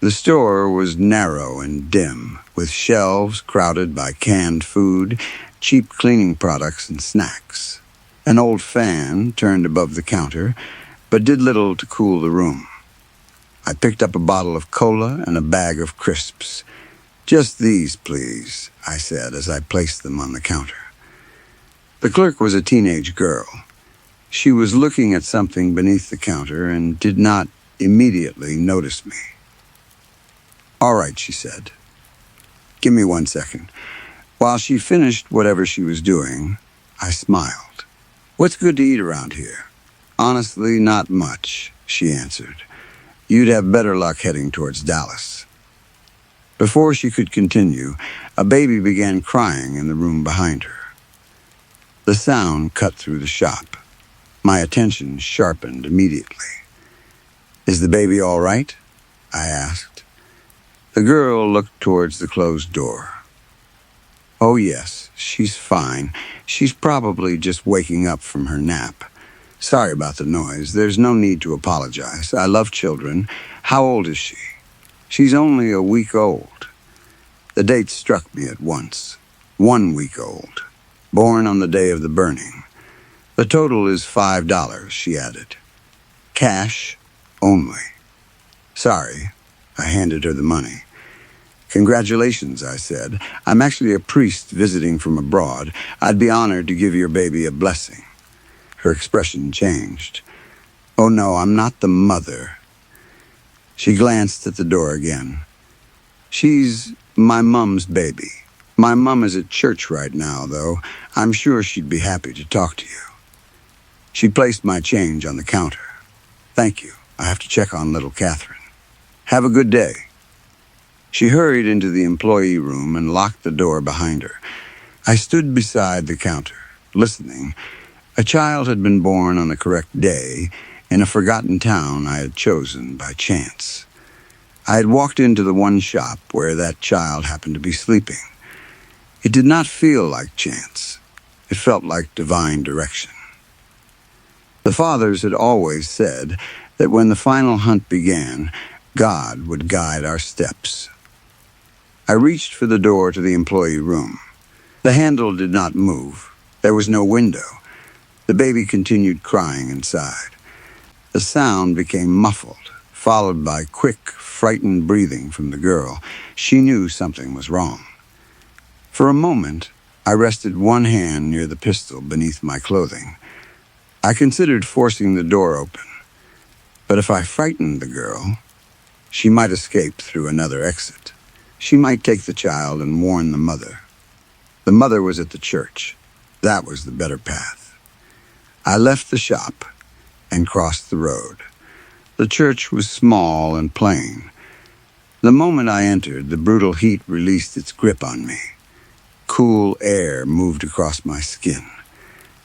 The store was narrow and dim, with shelves crowded by canned food, cheap cleaning products, and snacks. An old fan turned above the counter, but did little to cool the room. I picked up a bottle of cola and a bag of crisps. "Just these, please," I said as I placed them on the counter. The clerk was a teenage girl. She was looking at something beneath the counter and did not immediately notice me. "All right," she said. "Give me 1 second." While she finished whatever she was doing, I smiled. "What's good to eat around here?" "Honestly, not much," she answered. "You'd have better luck heading towards Dallas." Before she could continue, a baby began crying in the room behind her. The sound cut through the shop. My attention sharpened immediately. "Is the baby all right?" I asked. The girl looked towards the closed door. "Oh yes, she's fine. She's probably just waking up from her nap. Sorry about the noise. There's no need to apologize. I love children. How old is she?" "She's only a week old." The date struck me at once. 1 week old. Born on the day of the burning. "The total is $5, she added. "Cash only." "Sorry." I handed her the money. "Congratulations," I said. "I'm actually a priest visiting from abroad. I'd be honored to give your baby a blessing." Her expression changed. "Oh no, I'm not the mother." She glanced at the door again. "She's my mum's baby. My mum is at church right now, though. I'm sure she'd be happy to talk to you." She placed my change on the counter. "Thank you. I have to check on little Catherine." "Have a good day." She hurried into the employee room and locked the door behind her. I stood beside the counter, listening. A child had been born on the correct day in a forgotten town I had chosen by chance. I had walked into the one shop where that child happened to be sleeping. It did not feel like chance. It felt like divine direction. The fathers had always said that when the final hunt began, God would guide our steps. I reached for the door to the employee room. The handle did not move. There was no window. The baby continued crying inside. The sound became muffled, followed by quick, frightened breathing from the girl. She knew something was wrong. For a moment, I rested one hand near the pistol beneath my clothing. I considered forcing the door open, but if I frightened the girl, she might escape through another exit. She might take the child and warn the mother. The mother was at the church. That was the better path. I left the shop and crossed the road. The church was small and plain. The moment I entered, the brutal heat released its grip on me. Cool air moved across my skin.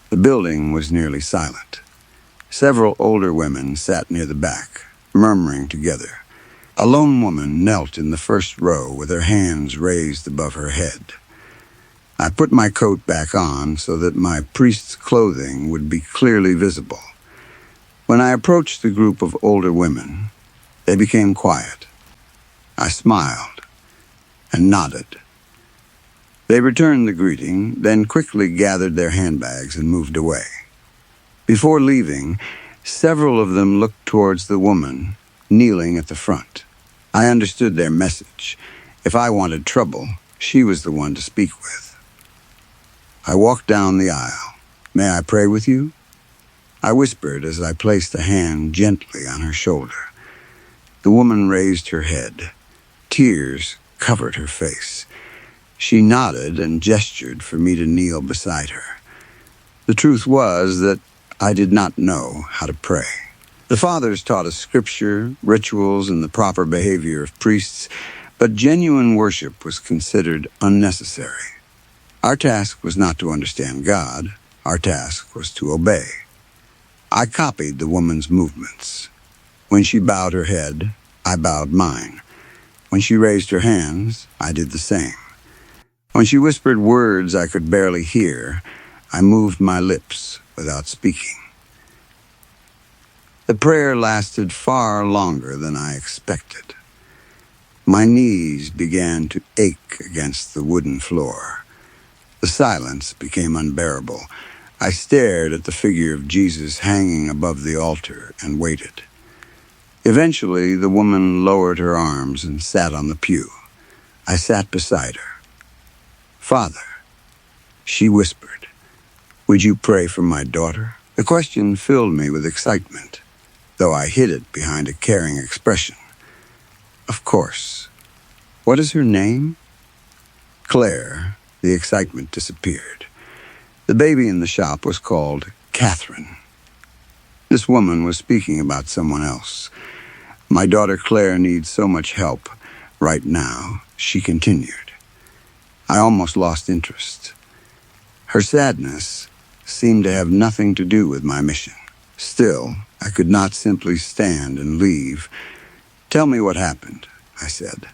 The building was nearly silent. Several older women sat near the back, murmuring together. A lone woman knelt in the first row with her hands raised above her head. I put my coat back on so that my priest's clothing would be clearly visible. When I approached the group of older women, they became quiet. I smiled and nodded. They returned the greeting, then quickly gathered their handbags and moved away. Before leaving, several of them looked towards the woman kneeling at the front. I understood their message. If I wanted trouble, she was the one to speak with. I walked down the aisle. "May I pray with you?" I whispered as I placed a hand gently on her shoulder. The woman raised her head. Tears covered her face. She nodded and gestured for me to kneel beside her. The truth was that I did not know how to pray. The fathers taught us scripture, rituals, and the proper behavior of priests, but genuine worship was considered unnecessary. Our task was not to understand God. Our task was to obey. I copied the woman's movements. When she bowed her head, I bowed mine. When she raised her hands, I did the same. When she whispered words I could barely hear, I moved my lips without speaking. The prayer lasted far longer than I expected. My knees began to ache against the wooden floor. The silence became unbearable. I stared at the figure of Jesus hanging above the altar and waited. Eventually, the woman lowered her arms and sat on the pew. I sat beside her. "Father," she whispered, "would you pray for my daughter?" The question filled me with excitement, though I hid it behind a caring expression. "Of course. What is her name?" Claire. The excitement disappeared. The baby in the shop was called Catherine. This woman was speaking about someone else. "My daughter Claire needs so much help right now," she continued. I almost lost interest. Her sadness seemed to have nothing to do with my mission. Still, I could not simply stand and leave. "Tell me what happened," I said.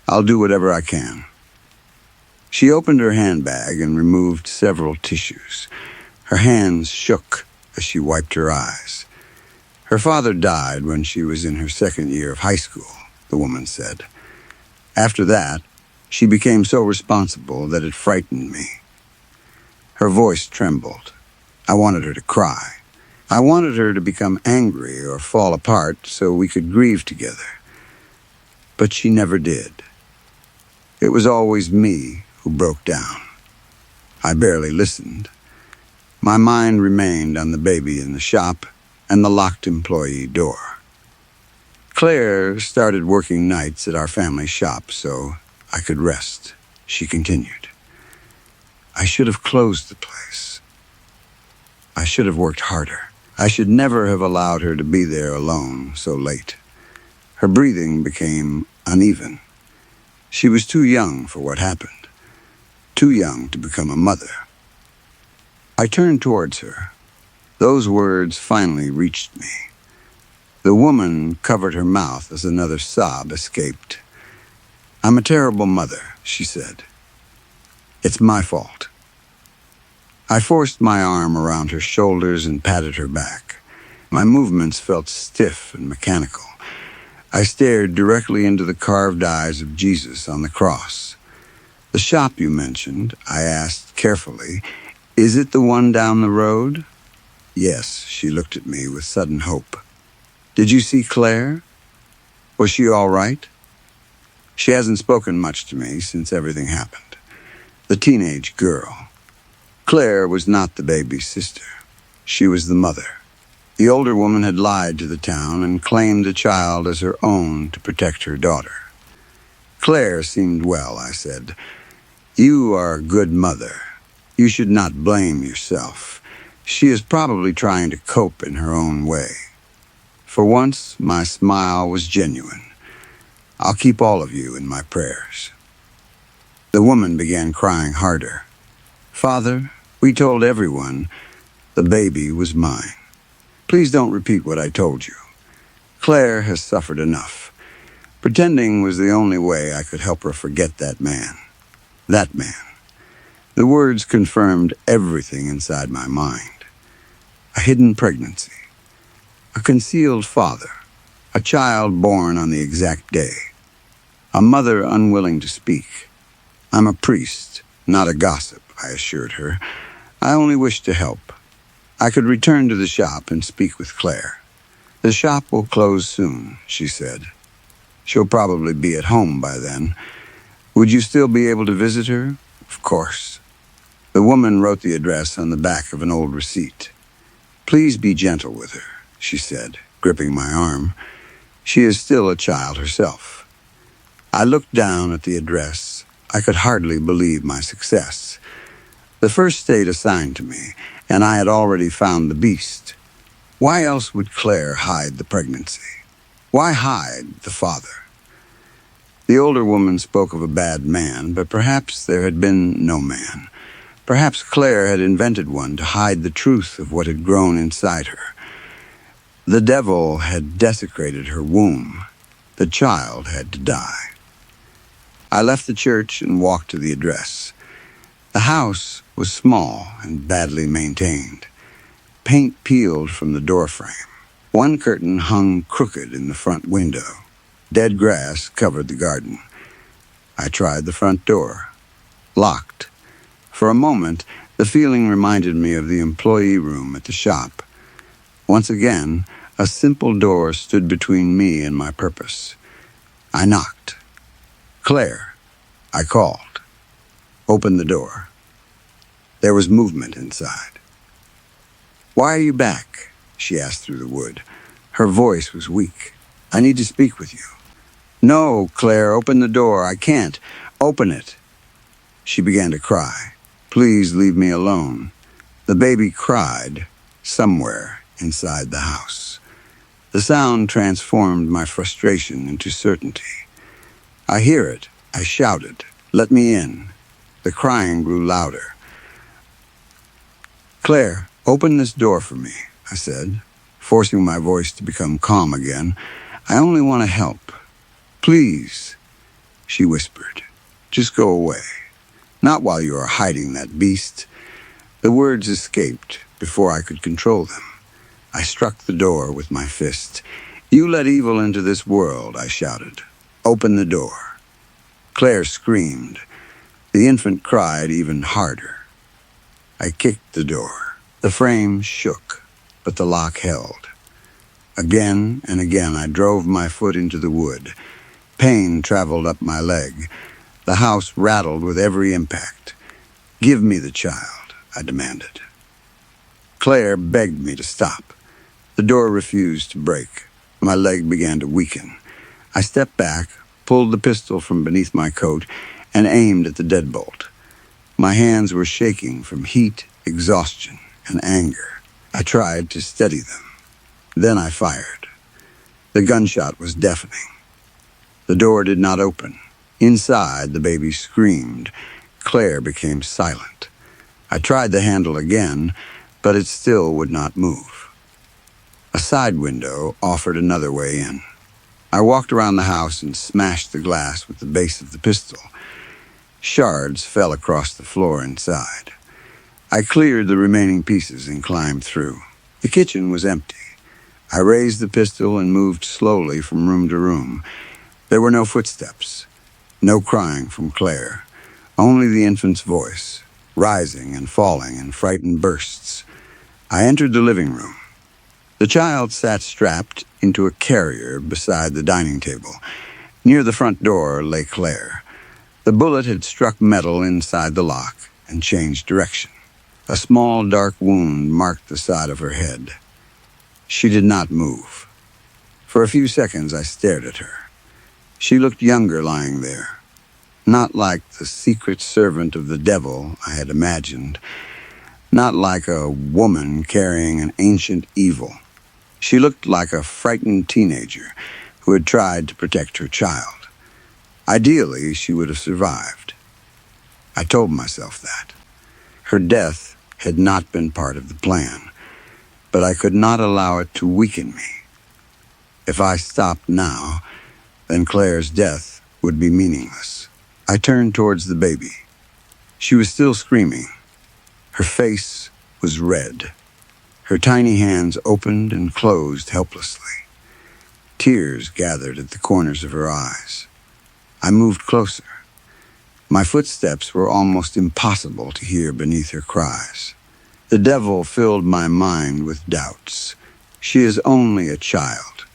"I'll do whatever I can." She opened her handbag and removed several tissues. Her hands shook as she wiped her eyes. "Her father died when she was in her second year of high school," the woman said. "After that, she became so responsible that it frightened me." Her voice trembled. I wanted her to cry. I wanted her to become angry or fall apart so we could grieve together. But she never did. It was always me who broke down. I barely listened. My mind remained on the baby in the shop and the locked employee door. Claire started working nights at our family shop so I could rest, she continued. I should have closed the place. I should have worked harder. I should never have allowed her to be there alone so late. Her breathing became uneven. She was too young for what happened. Too young to become a mother. I turned towards her. Those words finally reached me. The woman covered her mouth as another sob escaped. "I'm a terrible mother," she said. "It's my fault." I forced my arm around her shoulders and patted her back. My movements felt stiff and mechanical. I stared directly into the carved eyes of Jesus on the cross. "The shop you mentioned," I asked carefully, "is it the one down the road?" Yes, she looked at me with sudden hope. Did you see Claire? Was she all right? She hasn't spoken much to me since everything happened. The teenage girl. Claire was not the baby's sister. She was the mother. The older woman had lied to the town and claimed the child as her own to protect her daughter. Claire seemed well, I said. You are a good mother. You should not blame yourself. She is probably trying to cope in her own way. For once, my smile was genuine. I'll keep all of you in my prayers. The woman began crying harder. Father, we told everyone the baby was mine. Please don't repeat what I told you. Claire has suffered enough. Pretending was the only way I could help her forget that man. That man. The words confirmed everything inside my mind. A hidden pregnancy. A concealed father. A child born on the exact day. A mother unwilling to speak. I'm a priest, not a gossip, I assured her. I only wish to help. I could return to the shop and speak with Claire. The shop will close soon, she said. She'll probably be at home by then. Would you still be able to visit her? Of course. The woman wrote the address on the back of an old receipt. Please be gentle with her, she said, gripping my arm. She is still a child herself. I looked down at the address. I could hardly believe my success. The first state assigned to me, and I had already found the beast. Why else would Claire hide the pregnancy? Why hide the father? The older woman spoke of a bad man, but perhaps there had been no man. Perhaps Claire had invented one to hide the truth of what had grown inside her. The devil had desecrated her womb. The child had to die. I left the church and walked to the address. The house was small and badly maintained. Paint peeled from the doorframe. One curtain hung crooked in the front window. Dead grass covered the garden. I tried the front door. Locked. For a moment, the feeling reminded me of the employee room at the shop. Once again, a simple door stood between me and my purpose. I knocked. Claire, I called. Open the door. There was movement inside. Why are you back? She asked through the wood. Her voice was weak. I need to speak with you. No, Claire, open the door. I can't. Open it. She began to cry. Please leave me alone. The baby cried somewhere inside the house. The sound transformed my frustration into certainty. I hear it. I shouted. Let me in. The crying grew louder. Claire, open this door for me, I said, forcing my voice to become calm again. I only want to help. Please, she whispered. Just go away. Not while you are hiding that beast. The words escaped before I could control them. I struck the door with my fist. You let evil into this world, I shouted. Open the door. Claire screamed. The infant cried even harder. I kicked the door. The frame shook, but the lock held. Again and again I drove my foot into the wood. Pain traveled up my leg. The house rattled with every impact. Give me the child, I demanded. Claire begged me to stop. The door refused to break. My leg began to weaken. I stepped back, pulled the pistol from beneath my coat, and aimed at the deadbolt. My hands were shaking from heat, exhaustion, and anger. I tried to steady them. Then I fired. The gunshot was deafening. The door did not open. Inside, the baby screamed. Claire became silent. I tried the handle again, but it still would not move. A side window offered another way in. I walked around the house and smashed the glass with the base of the pistol. Shards fell across the floor inside. I cleared the remaining pieces and climbed through. The kitchen was empty. I raised the pistol and moved slowly from room to room. There were no footsteps, no crying from Claire, only the infant's voice, rising and falling in frightened bursts. I entered the living room. The child sat strapped into a carrier beside the dining table. Near the front door lay Claire. The bullet had struck metal inside the lock and changed direction. A small dark wound marked the side of her head. She did not move. For a few seconds I stared at her. She looked younger lying there, not like the secret servant of the devil I had imagined, not like a woman carrying an ancient evil. She looked like a frightened teenager who had tried to protect her child. Ideally, she would have survived. I told myself that. Her death had not been part of the plan, but I could not allow it to weaken me. If I stopped now, then Claire's death would be meaningless. I turned towards the baby. She was still screaming. Her face was red. Her tiny hands opened and closed helplessly. Tears gathered at the corners of her eyes. I moved closer. My footsteps were almost impossible to hear beneath her cries. The devil filled my mind with doubts. She is only a child.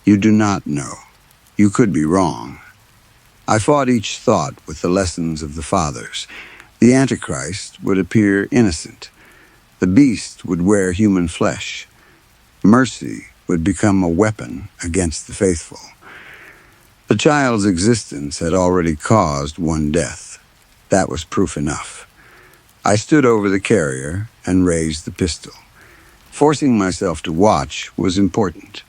You do not know. You could be wrong. I fought each thought with the lessons of the fathers. The Antichrist would appear innocent. The beast would wear human flesh. Mercy would become a weapon against the faithful. The child's existence had already caused one death. That was proof enough. I stood over the carrier and raised the pistol. Forcing myself to watch was important.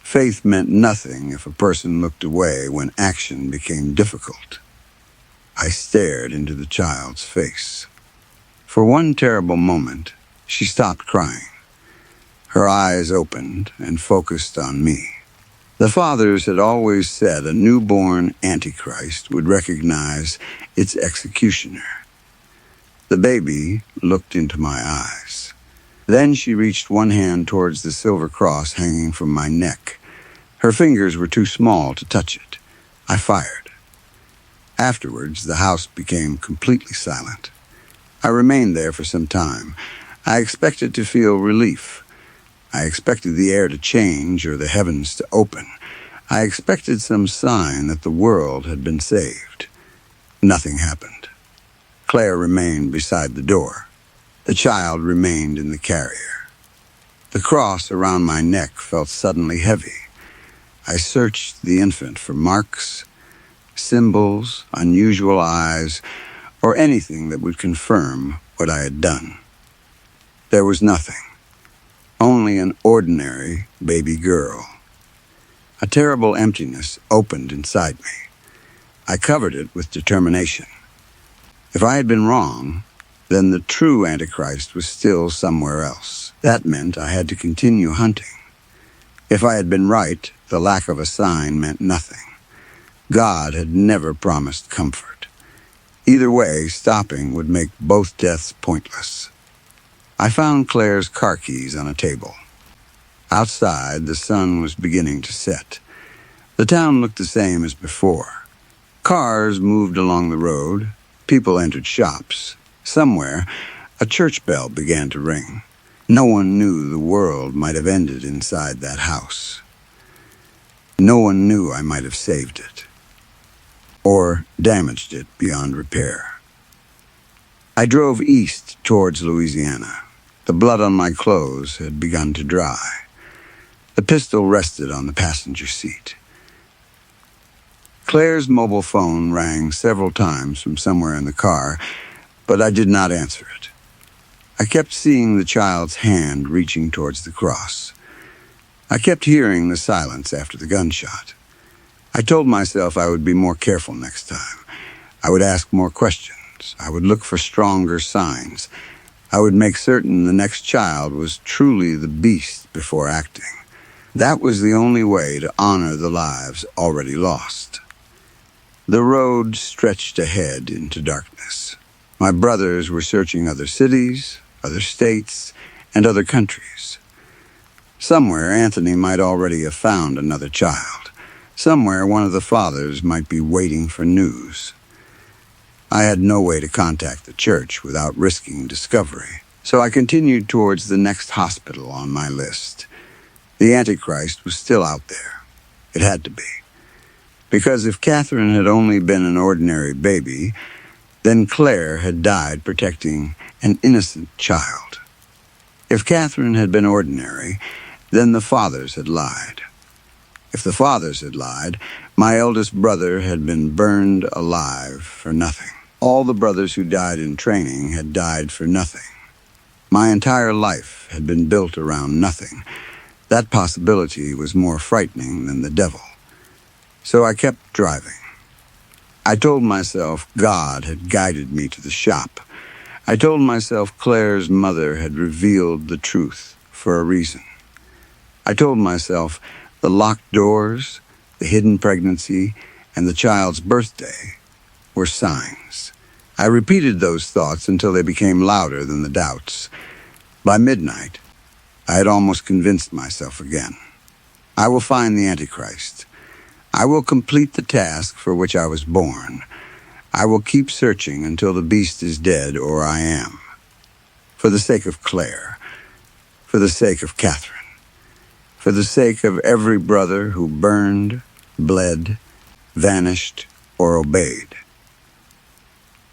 Faith meant nothing if a person looked away when action became difficult. I stared into the child's face. For one terrible moment, she stopped crying. Her eyes opened and focused on me. The fathers had always said a newborn Antichrist would recognize its executioner. The baby looked into my eyes. Then she reached one hand towards the silver cross hanging from my neck. Her fingers were too small to touch it. I fired. Afterwards, the house became completely silent. I remained there for some time. I expected to feel relief. I expected the air to change or the heavens to open. I expected some sign that the world had been saved. Nothing happened. Claire remained beside the door. The child remained in the carrier. The cross around my neck felt suddenly heavy. I searched the infant for marks, symbols, unusual eyes, or anything that would confirm what I had done. There was nothing. Only an ordinary baby girl. A terrible emptiness opened inside me. I covered it with determination. If I had been wrong, then the true Antichrist was still somewhere else. That meant I had to continue hunting. If I had been right, the lack of a sign meant nothing. God had never promised comfort. Either way, stopping would make both deaths pointless. I found Claire's car keys on a table. Outside, the sun was beginning to set. The town looked the same as before. Cars moved along the road. People entered shops. Somewhere, a church bell began to ring. No one knew the world might have ended inside that house. No one knew I might have saved it, or damaged it beyond repair. I drove east towards Louisiana. The blood on my clothes had begun to dry. The pistol rested on the passenger seat. Claire's mobile phone rang several times from somewhere in the car, but I did not answer it. I kept seeing the child's hand reaching towards the cross. I kept hearing the silence after the gunshot. I told myself I would be more careful next time. I would ask more questions. I would look for stronger signs. I would make certain the next child was truly the beast before acting. That was the only way to honor the lives already lost. The road stretched ahead into darkness. My brothers were searching other cities, other states, and other countries. Somewhere, Anthony might already have found another child. Somewhere, one of the fathers might be waiting for news. I had no way to contact the church without risking discovery, So I continued towards the next hospital on my list. The Antichrist was still out there. It had to be. Because if Catherine had only been an ordinary baby, then Claire had died protecting an innocent child. If Catherine had been ordinary, then the fathers had lied. If the fathers had lied, my eldest brother had been burned alive for nothing. All the brothers who died in training had died for nothing. My entire life had been built around nothing. That possibility was more frightening than the devil. So I kept driving. I told myself God had guided me to the shop. I told myself Claire's mother had revealed the truth for a reason. I told myself the locked doors, the hidden pregnancy, and the child's birthday were signs. I repeated those thoughts until they became louder than the doubts. By midnight, I had almost convinced myself again. I will find the Antichrist. I will complete the task for which I was born. I will keep searching until the beast is dead or I am. For the sake of Claire. For the sake of Catherine. For the sake of every brother who burned, bled, vanished, or obeyed.